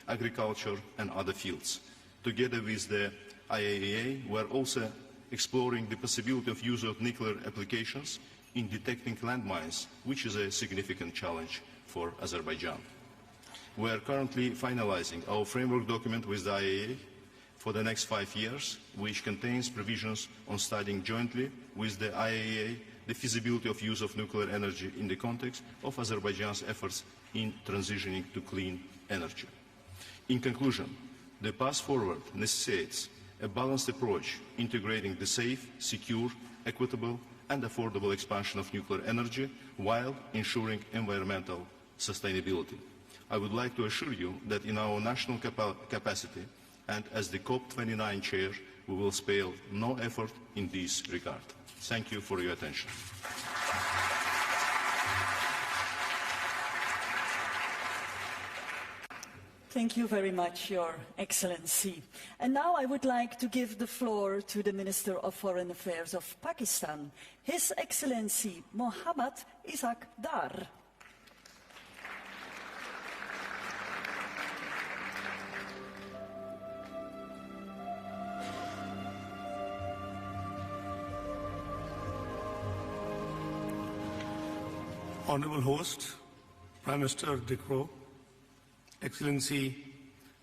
agriculture and other fields. Together with the IAEA, we are also exploring the possibility of use of nuclear applications in detecting landmines, which is a significant challenge for Azerbaijan. We are currently finalizing our framework document with the IAEA for the next 5 years, which contains provisions on studying jointly with the IAEA the feasibility of use of nuclear energy in the context of Azerbaijan's efforts in transitioning to clean energy. In conclusion, the path forward necessitates a balanced approach integrating the safe, secure, equitable and affordable expansion of nuclear energy while ensuring environmental sustainability. I would like to assure you that in our national capacity and as the COP29 chair, we will spare no effort in this regard. Thank you for your attention. Thank you very much, Your Excellency. And now I would like to give the floor to the Minister of Foreign Affairs of Pakistan, His Excellency Mohammad Ishaq Dar. Honorable host, Prime Minister De Croo, Excellency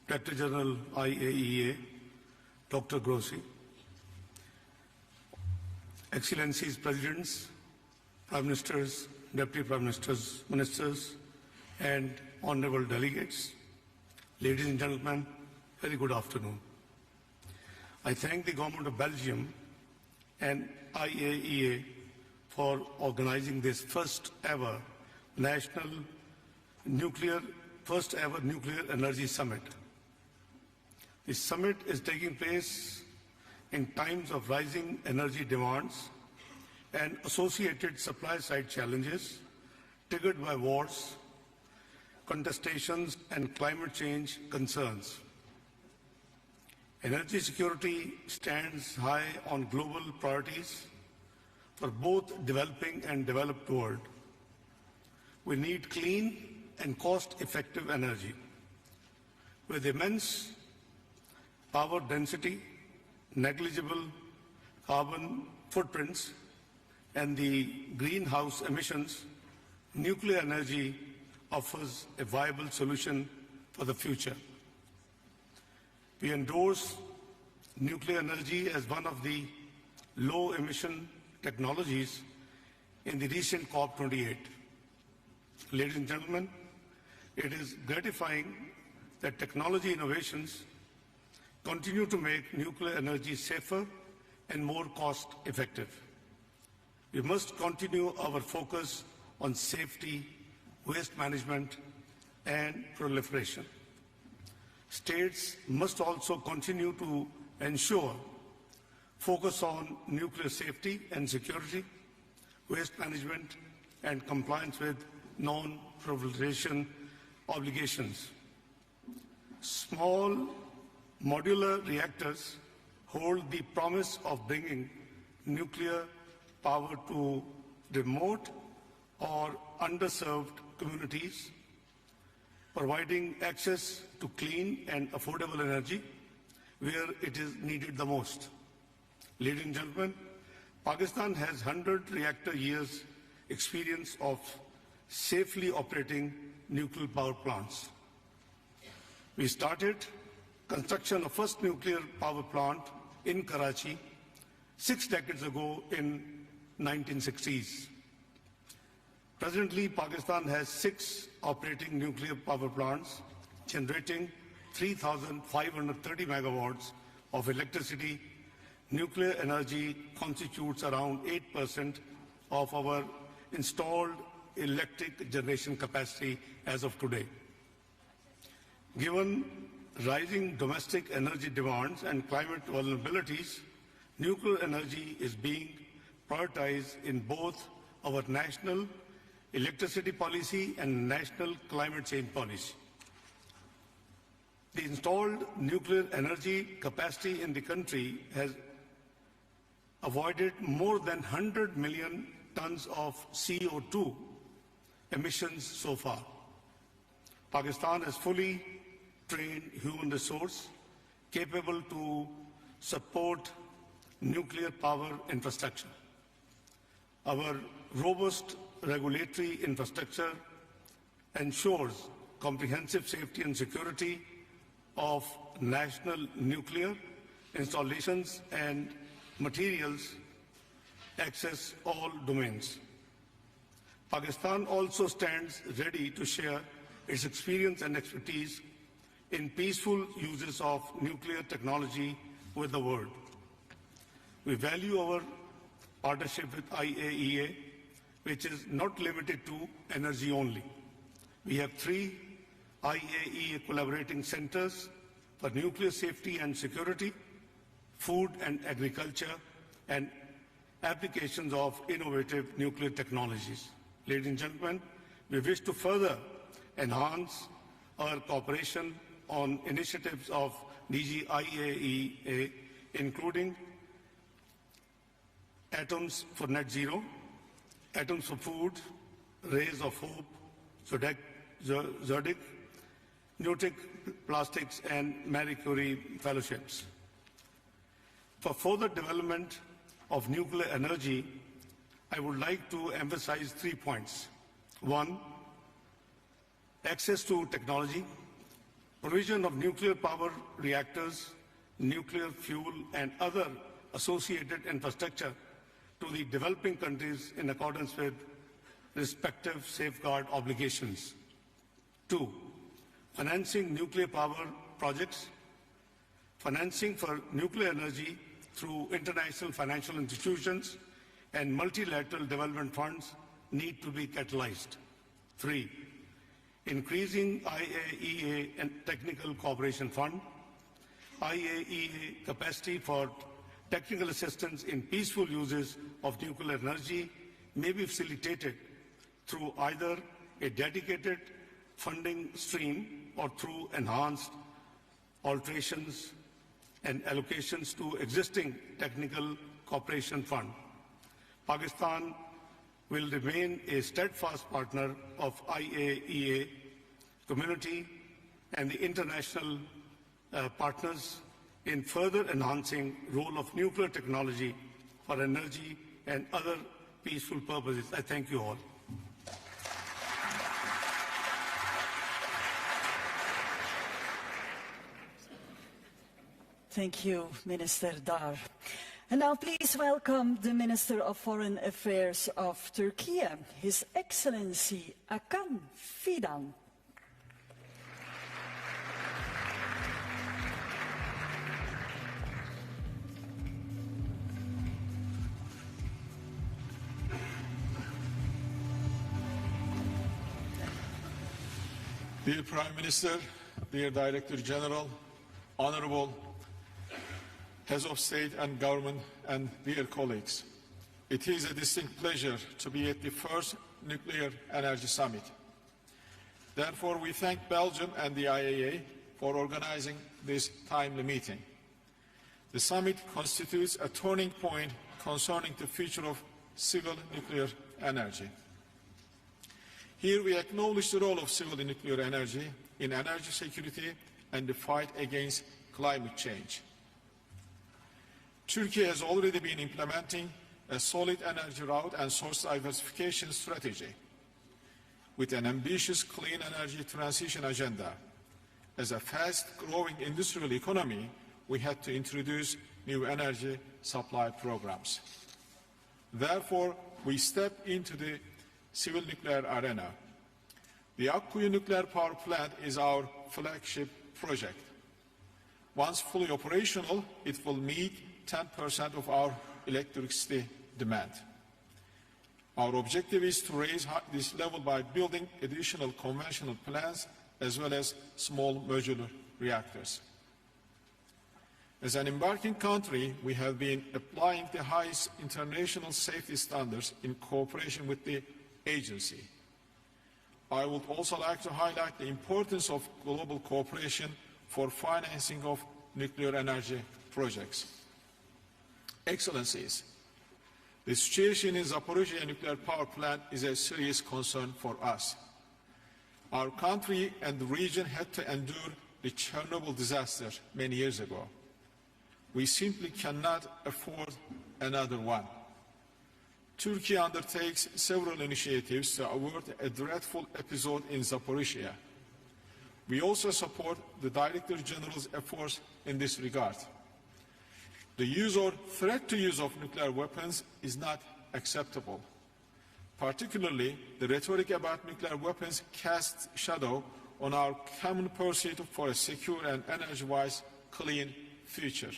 Director General IAEA, Dr. Grossi, Excellencies Presidents, Prime Ministers, Deputy Prime Ministers, Ministers, and Honorable Delegates, ladies and gentlemen, very good afternoon. I thank the Government of Belgium and IAEA for organizing this first ever nuclear energy summit. This summit is taking place in times of rising energy demands and associated supply side challenges triggered by wars, contestations, and climate change concerns. Energy security stands high on global priorities for both developing and developed world. We need clean and cost-effective energy. With immense power density, negligible carbon footprints, and the greenhouse emissions, nuclear energy offers a viable solution for the future. We endorse nuclear energy as one of the low-emission technologies in the recent COP28. Ladies and gentlemen, it is gratifying that technology innovations continue to make nuclear energy safer and more cost-effective. We must continue our focus on safety, waste management, and proliferation. States must also continue to ensure focus on nuclear safety and security, waste management, and compliance with non-proliferation obligations. Small modular reactors hold the promise of bringing nuclear power to remote or underserved communities, providing access to clean and affordable energy where it is needed the most. Ladies and gentlemen, Pakistan has 100 reactor years experience of safely operating nuclear power plants. We started construction of first nuclear power plant in Karachi 6 decades ago in 1960s. Presently, Pakistan has 6 operating nuclear power plants generating 3,530 megawatts of electricity. Nuclear energy constitutes around 8% of our installed electric generation capacity as of today. Given rising domestic energy demands and climate vulnerabilities, nuclear energy is being prioritized in both our national electricity policy and national climate change policy. The installed nuclear energy capacity in the country has avoided more than 100 million tons of CO2 emissions so far. Pakistan has fully trained human resource capable to support nuclear power infrastructure. Our robust regulatory infrastructure ensures comprehensive safety and security of national nuclear installations and materials access all domains. Pakistan also stands ready to share its experience and expertise in peaceful uses of nuclear technology with the world. We value our partnership with IAEA, which is not limited to energy only. We have 3 IAEA collaborating centers for nuclear safety and security, food and agriculture, and applications of innovative nuclear technologies. Ladies and gentlemen, we wish to further enhance our cooperation on initiatives of DG IAEA, including Atoms for Net Zero, Atoms for Food, Rays of Hope, Zodic, Newtic Plastics, and Marie Curie fellowships. For further development of nuclear energy, I would like to emphasize 3 points. One, access to technology, provision of nuclear power reactors, nuclear fuel, and other associated infrastructure to the developing countries in accordance with respective safeguard obligations. Two, financing nuclear power projects, financing for nuclear energy through international financial institutions and multilateral development funds need to be catalyzed. Three, increasing IAEA and Technical Cooperation Fund, IAEA capacity for technical assistance in peaceful uses of nuclear energy may be facilitated through either a dedicated funding stream or through enhanced alterations and allocations to existing technical cooperation fund. Pakistan will remain a steadfast partner of IAEA community and the international partners in further enhancing role of nuclear technology for energy and other peaceful purposes. I thank you all. Thank you, Minister Dar. And now please welcome the Minister of Foreign Affairs of Turkey, His Excellency Hakan Fidan. Dear Prime Minister, dear Director General, Honorable Heads of State and Government, and dear colleagues, it is a distinct pleasure to be at the first Nuclear Energy Summit. Therefore, we thank Belgium and the IAEA for organizing this timely meeting. The summit constitutes a turning point concerning the future of civil nuclear energy. Here we acknowledge the role of civil nuclear energy in energy security and the fight against climate change. Turkey has already been implementing a solid energy route and source diversification strategy with an ambitious clean energy transition agenda. As a fast-growing industrial economy, we had to introduce new energy supply programs. Therefore, we stepped into the civil nuclear arena. The Akkuyu nuclear power plant is our flagship project. Once fully operational, it will meet 10% of our electricity demand. Our objective is to raise this level by building additional conventional plants as well as small modular reactors. As an embarking country, we have been applying the highest international safety standards in cooperation with the agency. I would also like to highlight the importance of global cooperation for financing of nuclear energy projects. Excellencies, the situation in Zaporizhzhia nuclear power plant is a serious concern for us. Our country and the region had to endure the Chernobyl disaster many years ago. We simply cannot afford another one. Turkey undertakes several initiatives to avert a dreadful episode in Zaporizhzhia. We also support the Director General's efforts in this regard. The use or threat to use of nuclear weapons is not acceptable. Particularly, the rhetoric about nuclear weapons casts shadow on our common pursuit for a secure and energy-wise clean future.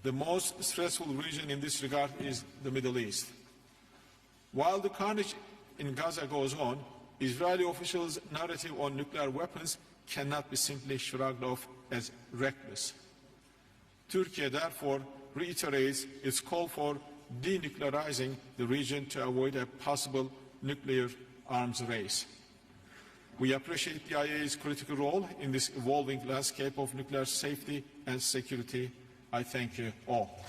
The most stressful region in this regard is the Middle East. While the carnage in Gaza goes on, Israeli officials' narrative on nuclear weapons cannot be simply shrugged off as reckless. Turkey, therefore, reiterates its call for denuclearizing the region to avoid a possible nuclear arms race. We appreciate the IAEA's critical role in this evolving landscape of nuclear safety and security. I thank you all.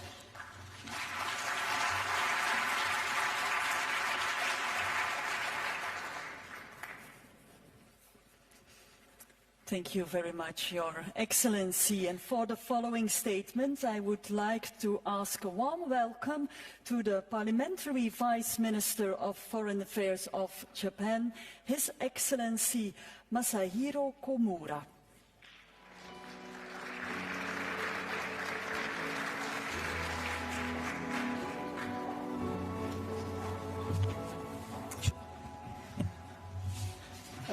Thank you very much, Your Excellency. And for the following statement, I would like to ask a warm welcome to the Parliamentary Vice Minister of Foreign Affairs of Japan, His Excellency Masahiro Komura.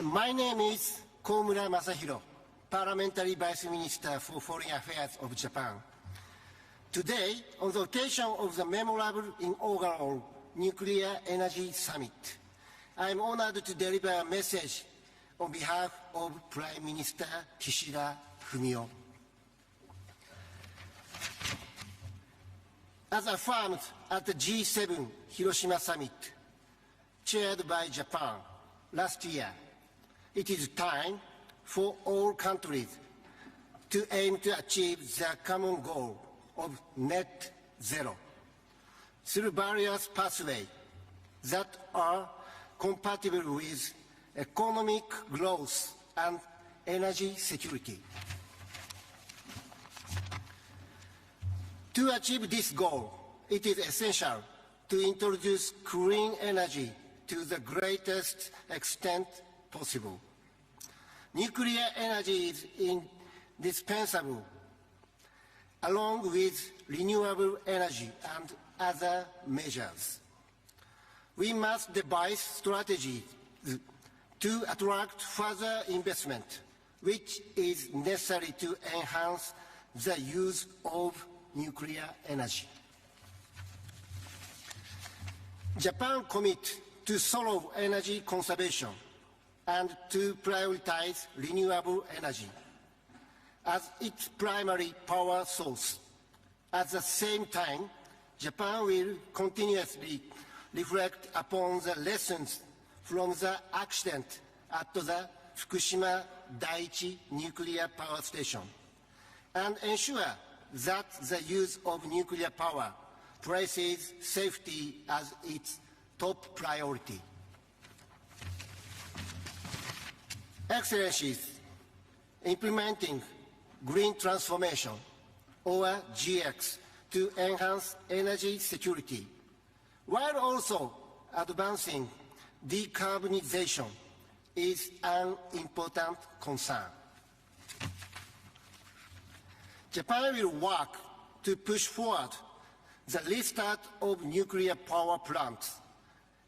My name is Komura Masahiro, Parliamentary Vice Minister for Foreign Affairs of Japan. Today, on the occasion of the memorable inaugural Nuclear Energy Summit, I am honored to deliver a message on behalf of Prime Minister Kishida Fumio. As affirmed at the G7 Hiroshima Summit, chaired by Japan last year, it is time for all countries to aim to achieve their common goal of net zero through various pathways that are compatible with economic growth and energy security. To achieve this goal, it is essential to introduce clean energy to the greatest extent possible. Nuclear energy is indispensable, along with renewable energy and other measures. We must devise strategies to attract further investment, which is necessary to enhance the use of nuclear energy. Japan commits to thorough energy conservation and to prioritize renewable energy as its primary power source. At the same time, Japan will continuously reflect upon the lessons from the accident at the Fukushima Daiichi nuclear power station and ensure that the use of nuclear power places safety as its top priority. Excellencies, implementing green transformation, or GX, to enhance energy security, while also advancing decarbonization, is an important concern. Japan will work to push forward the restart of nuclear power plants,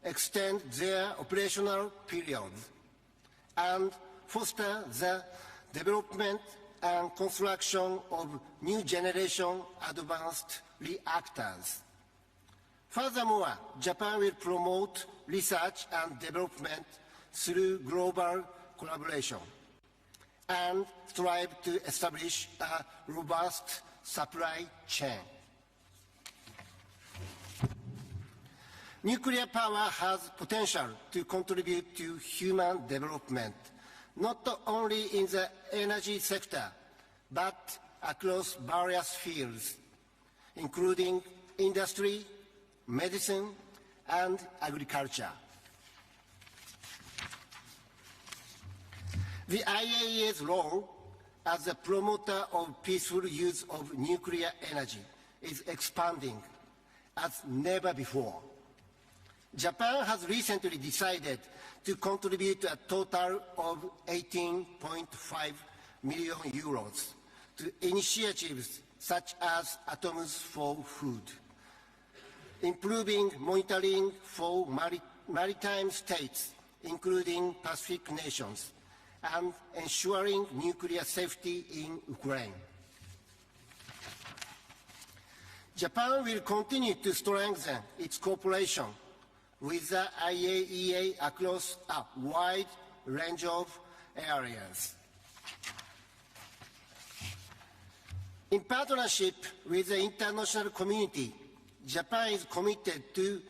extend their operational periods, and foster the development and construction of new generation advanced reactors. Furthermore, Japan will promote research and development through global collaboration and strive to establish a robust supply chain. Nuclear power has potential to contribute to human development, not only in the energy sector, but across various fields, including industry, medicine, and agriculture. The IAEA's role as a promoter of peaceful use of nuclear energy is expanding as never before. Japan has recently decided to contribute a total of 18.5 million euros to initiatives such as Atoms for Food, improving monitoring for maritime states, including Pacific nations, and ensuring nuclear safety in Ukraine. Japan will continue to strengthen its cooperation with the IAEA across a wide range of areas. In partnership with the international community, Japan is committed to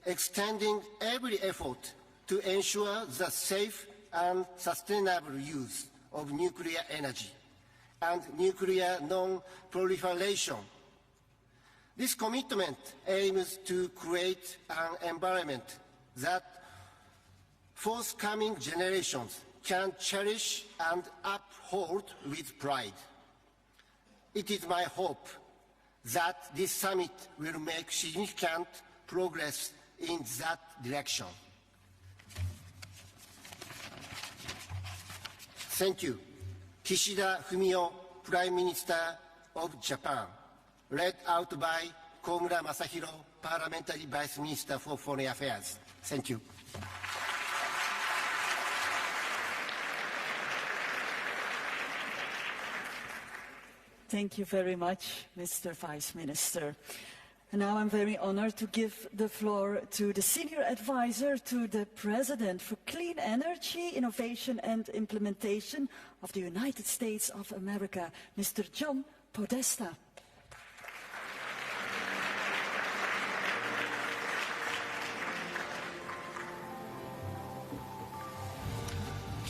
extending every effort to ensure the safe and sustainable use of nuclear energy and nuclear non-proliferation. This commitment aims to create an environment that forthcoming generations can cherish and uphold with pride. It is my hope that this summit will make significant progress in that direction. Thank you. Kishida Fumio, Prime Minister of Japan, led out by Komura Masahiro, Parliamentary Vice Minister for Foreign Affairs. Thank you. Thank you very much, Mr. Vice Minister. And now I'm very honored to give the floor to the Senior Advisor to the President for Clean Energy, Innovation and Implementation of the United States of America, Mr. John Podesta.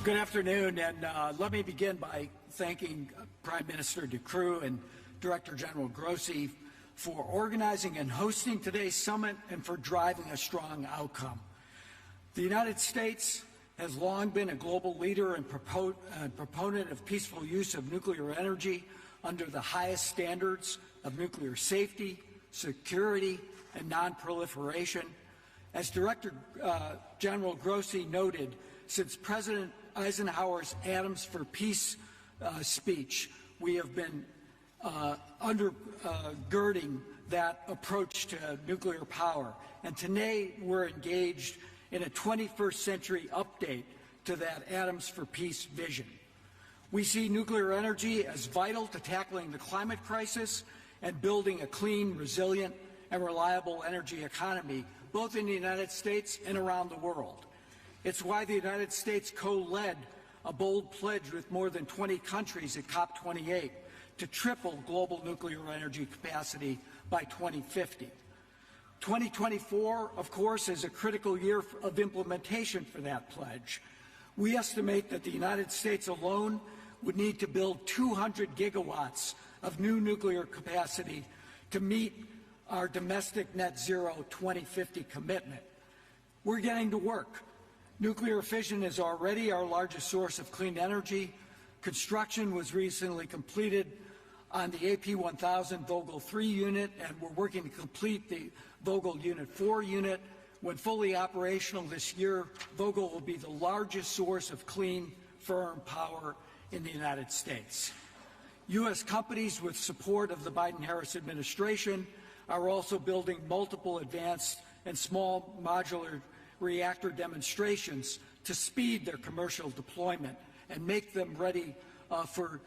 Good afternoon, and let me begin by thanking Prime Minister de Croo and Director General Grossi for organizing and hosting today's summit and for driving a strong outcome. The United States has long been a global leader and proponent of peaceful use of nuclear energy under the highest standards of nuclear safety, security, and non-proliferation. As Director General Grossi noted, since President Eisenhower's Atoms for Peace speech, we have been undergirding that approach to nuclear power. And today we're engaged in a 21st century update to that Atoms for Peace vision. We see nuclear energy as vital to tackling the climate crisis and building a clean, resilient, and reliable energy economy, both in the United States and around the world. It's why the United States co-led a bold pledge with more than 20 countries at COP28 to triple global nuclear energy capacity by 2050. 2024, of course, is a critical year of implementation for that pledge. We estimate that the United States alone would need to build 200 gigawatts of new nuclear capacity to meet our domestic net zero 2050 commitment. We're getting to work. Nuclear fission is already our largest source of clean energy. Construction was recently completed on the AP1000 Vogtle 3 unit, and we're working to complete the Vogtle Unit 4 unit. When fully operational this year, Vogtle will be the largest source of clean, firm power in the United States. U.S. companies with support of the Biden-Harris administration are also building multiple advanced and small modular reactor demonstrations to speed their commercial deployment and make them ready for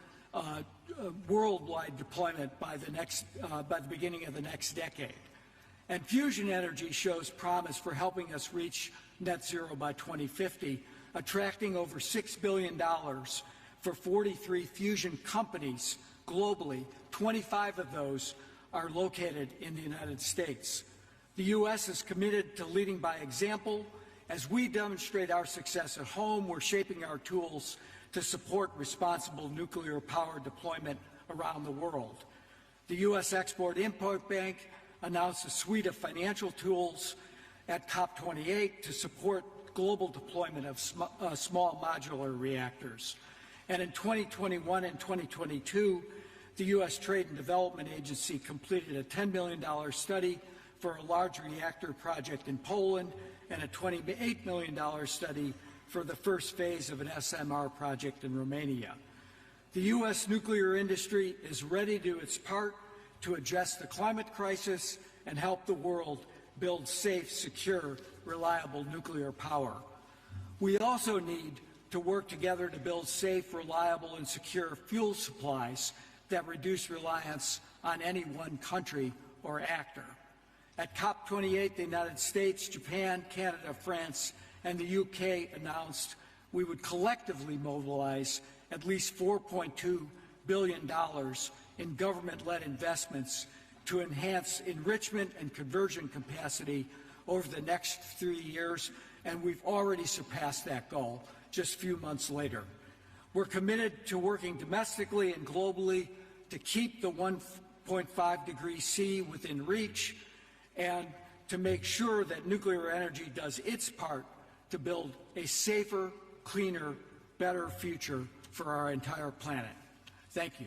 worldwide deployment by the beginning of the next decade. And fusion energy shows promise for helping us reach net zero by 2050, attracting over $6 billion for 43 fusion companies globally. 25 of those are located in the United States. The U.S. is committed to leading by example. As we demonstrate our success at home, we're shaping our tools to support responsible nuclear power deployment around the world. The U.S. Export-Import Bank announced a suite of financial tools at COP28 to support global deployment of small modular reactors. And in 2021 and 2022, the U.S. Trade and Development Agency completed a $10 million study for a large reactor project in Poland and a $28 million study for the first phase of an SMR project in Romania. The U.S. nuclear industry is ready to do its part to address the climate crisis and help the world build safe, secure, reliable nuclear power. We also need to work together to build safe, reliable, and secure fuel supplies that reduce reliance on any one country or actor. At COP28, the United States, Japan, Canada, France, and the UK announced we would collectively mobilize at least $4.2 billion in government-led investments to enhance enrichment and conversion capacity over the next 3 years, and we've already surpassed that goal just a few months later. We're committed to working domestically and globally to keep the 1.5 degrees C within reach and to make sure that nuclear energy does its part to build a safer, cleaner, better future for our entire planet. Thank you.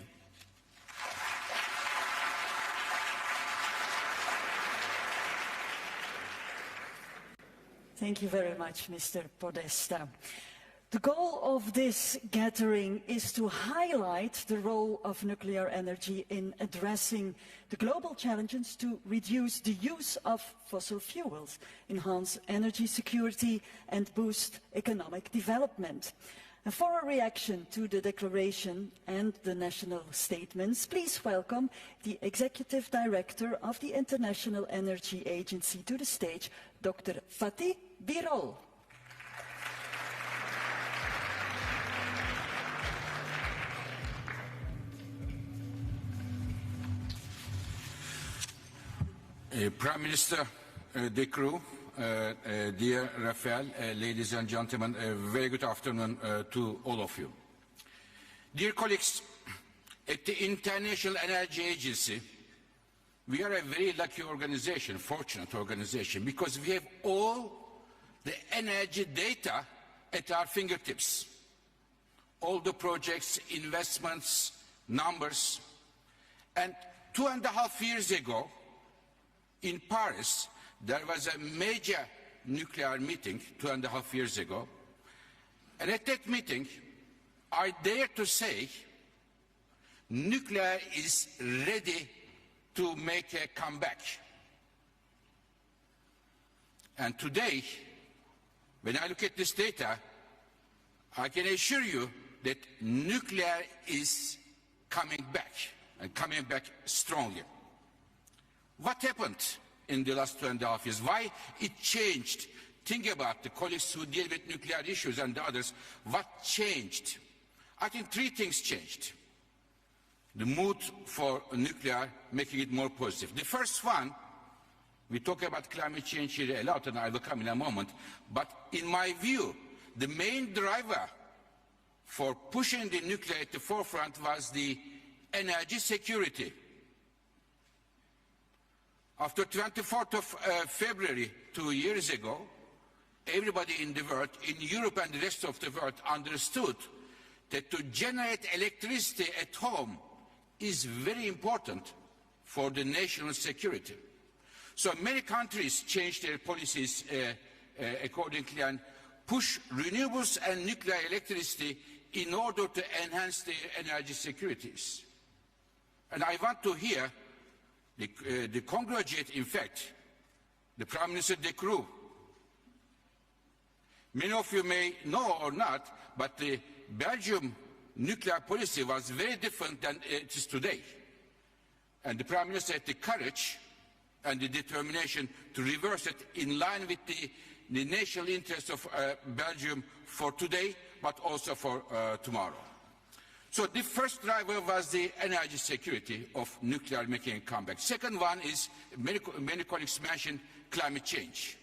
Thank you very much, Mr. Podesta. The goal of this gathering is to highlight the role of nuclear energy in addressing the global challenges to reduce the use of fossil fuels, enhance energy security, and boost economic development. And for a reaction to the declaration and the national statements, please welcome the Executive Director of the International Energy Agency to the stage, Dr. Fatih Birol. Prime Minister De Croo, dear Rafael, ladies and gentlemen, a very good afternoon to all of you. Dear colleagues, at the International Energy Agency, we are a very lucky organization, fortunate organization, because we have all the energy data at our fingertips. All the projects, investments, numbers. And 2.5 years ago, in Paris, there was a major nuclear meeting 2.5 years ago. And at that meeting, I dare to say, nuclear is ready to make a comeback. And today, when I look at this data, I can assure you that nuclear is coming back, and coming back strongly. What happened in the last 2.5 years? Why it changed? Think about the colleagues who deal with nuclear issues and the others. What changed? I think 3 things changed. The mood for nuclear, making it more positive. The first one, we talk about climate change here a lot, and I will come in a moment, but in my view, the main driver for pushing the nuclear at the forefront was the energy security. After 24th of February, 2 years ago, everybody in the world, in Europe and the rest of the world, understood that to generate electricity at home is very important for the national security. So many countries changed their policies accordingly and push renewables and nuclear electricity in order to enhance their energy securities. And I want to hear the congratulate, in fact, the Prime Minister De Croo. Many of you may know or not, but the Belgium nuclear policy was very different than it is today. And the Prime Minister had the courage and the determination to reverse it in line with the national interests of Belgium for today, but also for tomorrow. So the first driver was the energy security of nuclear making a comeback. Second one is, many colleagues mentioned, climate change.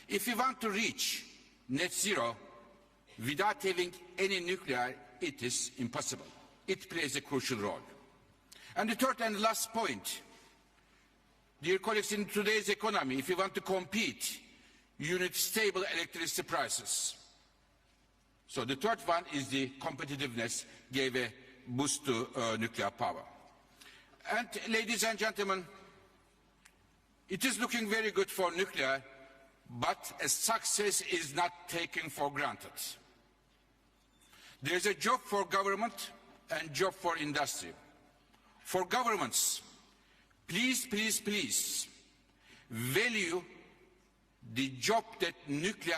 If we want to reach net zero without having any nuclear, it is impossible. It plays a crucial role. And the third and last point, dear colleagues, in today's economy, if you want to compete, you need stable electricity prices. So the third one is the competitiveness gave a boost to nuclear power. And ladies and gentlemen, it is looking very good for nuclear, but a success is not taken for granted. There is a job for government and job for industry. For governments, please, please, please value the job that nuclear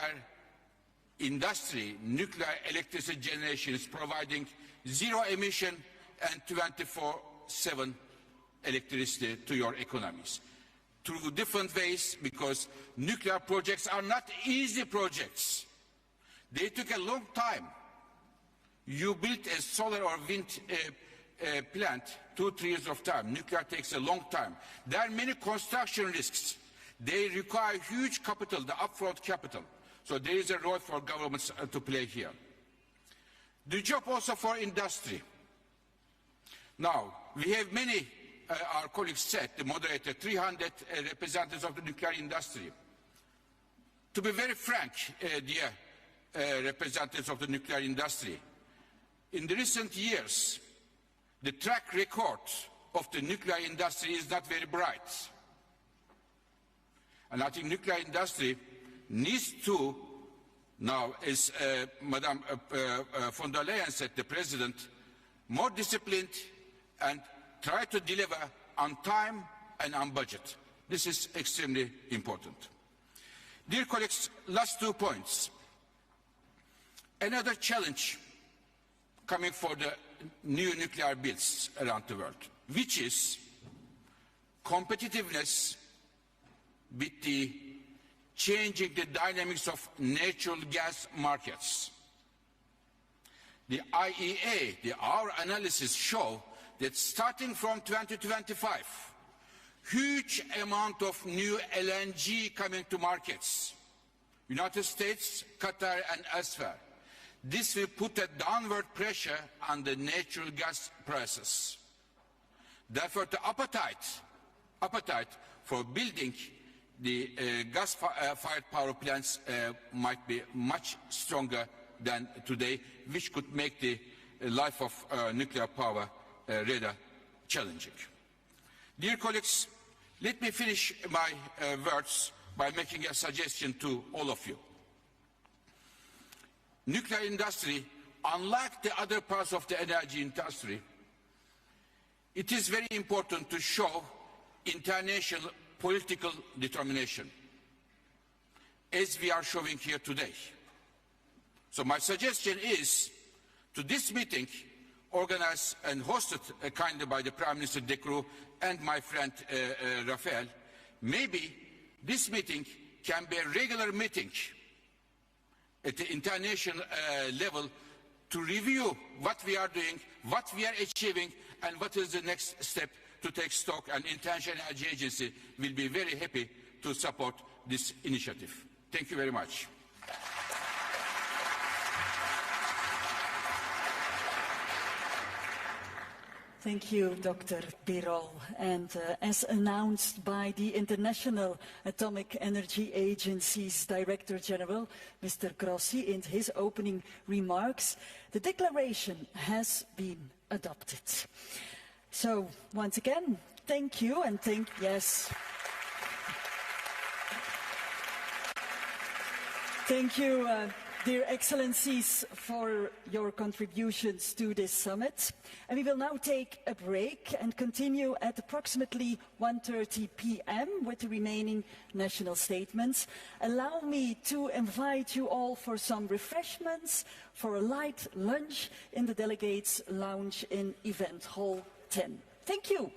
industry, nuclear electricity generation is providing, zero emission and 24/7 electricity to your economies. Through different ways, because nuclear projects are not easy projects. They took a long time. You built a solar or wind plant, 2-3 years of time. Nuclear takes a long time. There are many construction risks. They require huge capital, the upfront capital. So there is a role for governments to play here. The job also for industry. Now, we have many, our colleagues said, the moderator, 300 representatives of the nuclear industry. To be very frank, dear representatives of the nuclear industry, in the recent years, the track record of the nuclear industry is not very bright. And I think nuclear industry needs to, now, as Madame von der Leyen said, the President, more disciplined and try to deliver on time and on budget. This is extremely important. Dear colleagues, last 2 points. Another challenge coming for the new nuclear builds around the world, which is competitiveness with the changing the dynamics of natural gas markets. The IAEA, our analysis show that starting from 2025, huge amount of new LNG coming to markets, United States, Qatar and elsewhere. This will put a downward pressure on the natural gas prices. Therefore, the appetite for building the gas-fired power plants might be much stronger than today, which could make the life of nuclear power rather challenging. Dear colleagues, let me finish my words by making a suggestion to all of you. Nuclear industry, unlike the other parts of the energy industry, it is very important to show international political determination, as we are showing here today. So my suggestion is, to this meeting, organized and hosted kindly by the Prime Minister De Croo and my friend Rafael, maybe this meeting can be a regular meeting at the international level to review what we are doing, what we are achieving, and what is the next step to take stock. And International Energy Agency will be very happy to support this initiative. Thank you very much. Thank you, Dr. Birol. And as announced by the International Atomic Energy Agency's Director General, Mr. Grossi, in his opening remarks, the declaration has been adopted. So, once again, thank you and yes. Thank you, dear Excellencies, for your contributions to this summit. And we will now take a break and continue at approximately 1:30 p.m. with the remaining national statements. Allow me to invite you all for some refreshments, for a light lunch in the Delegates' Lounge in Event Hall 10. Thank you.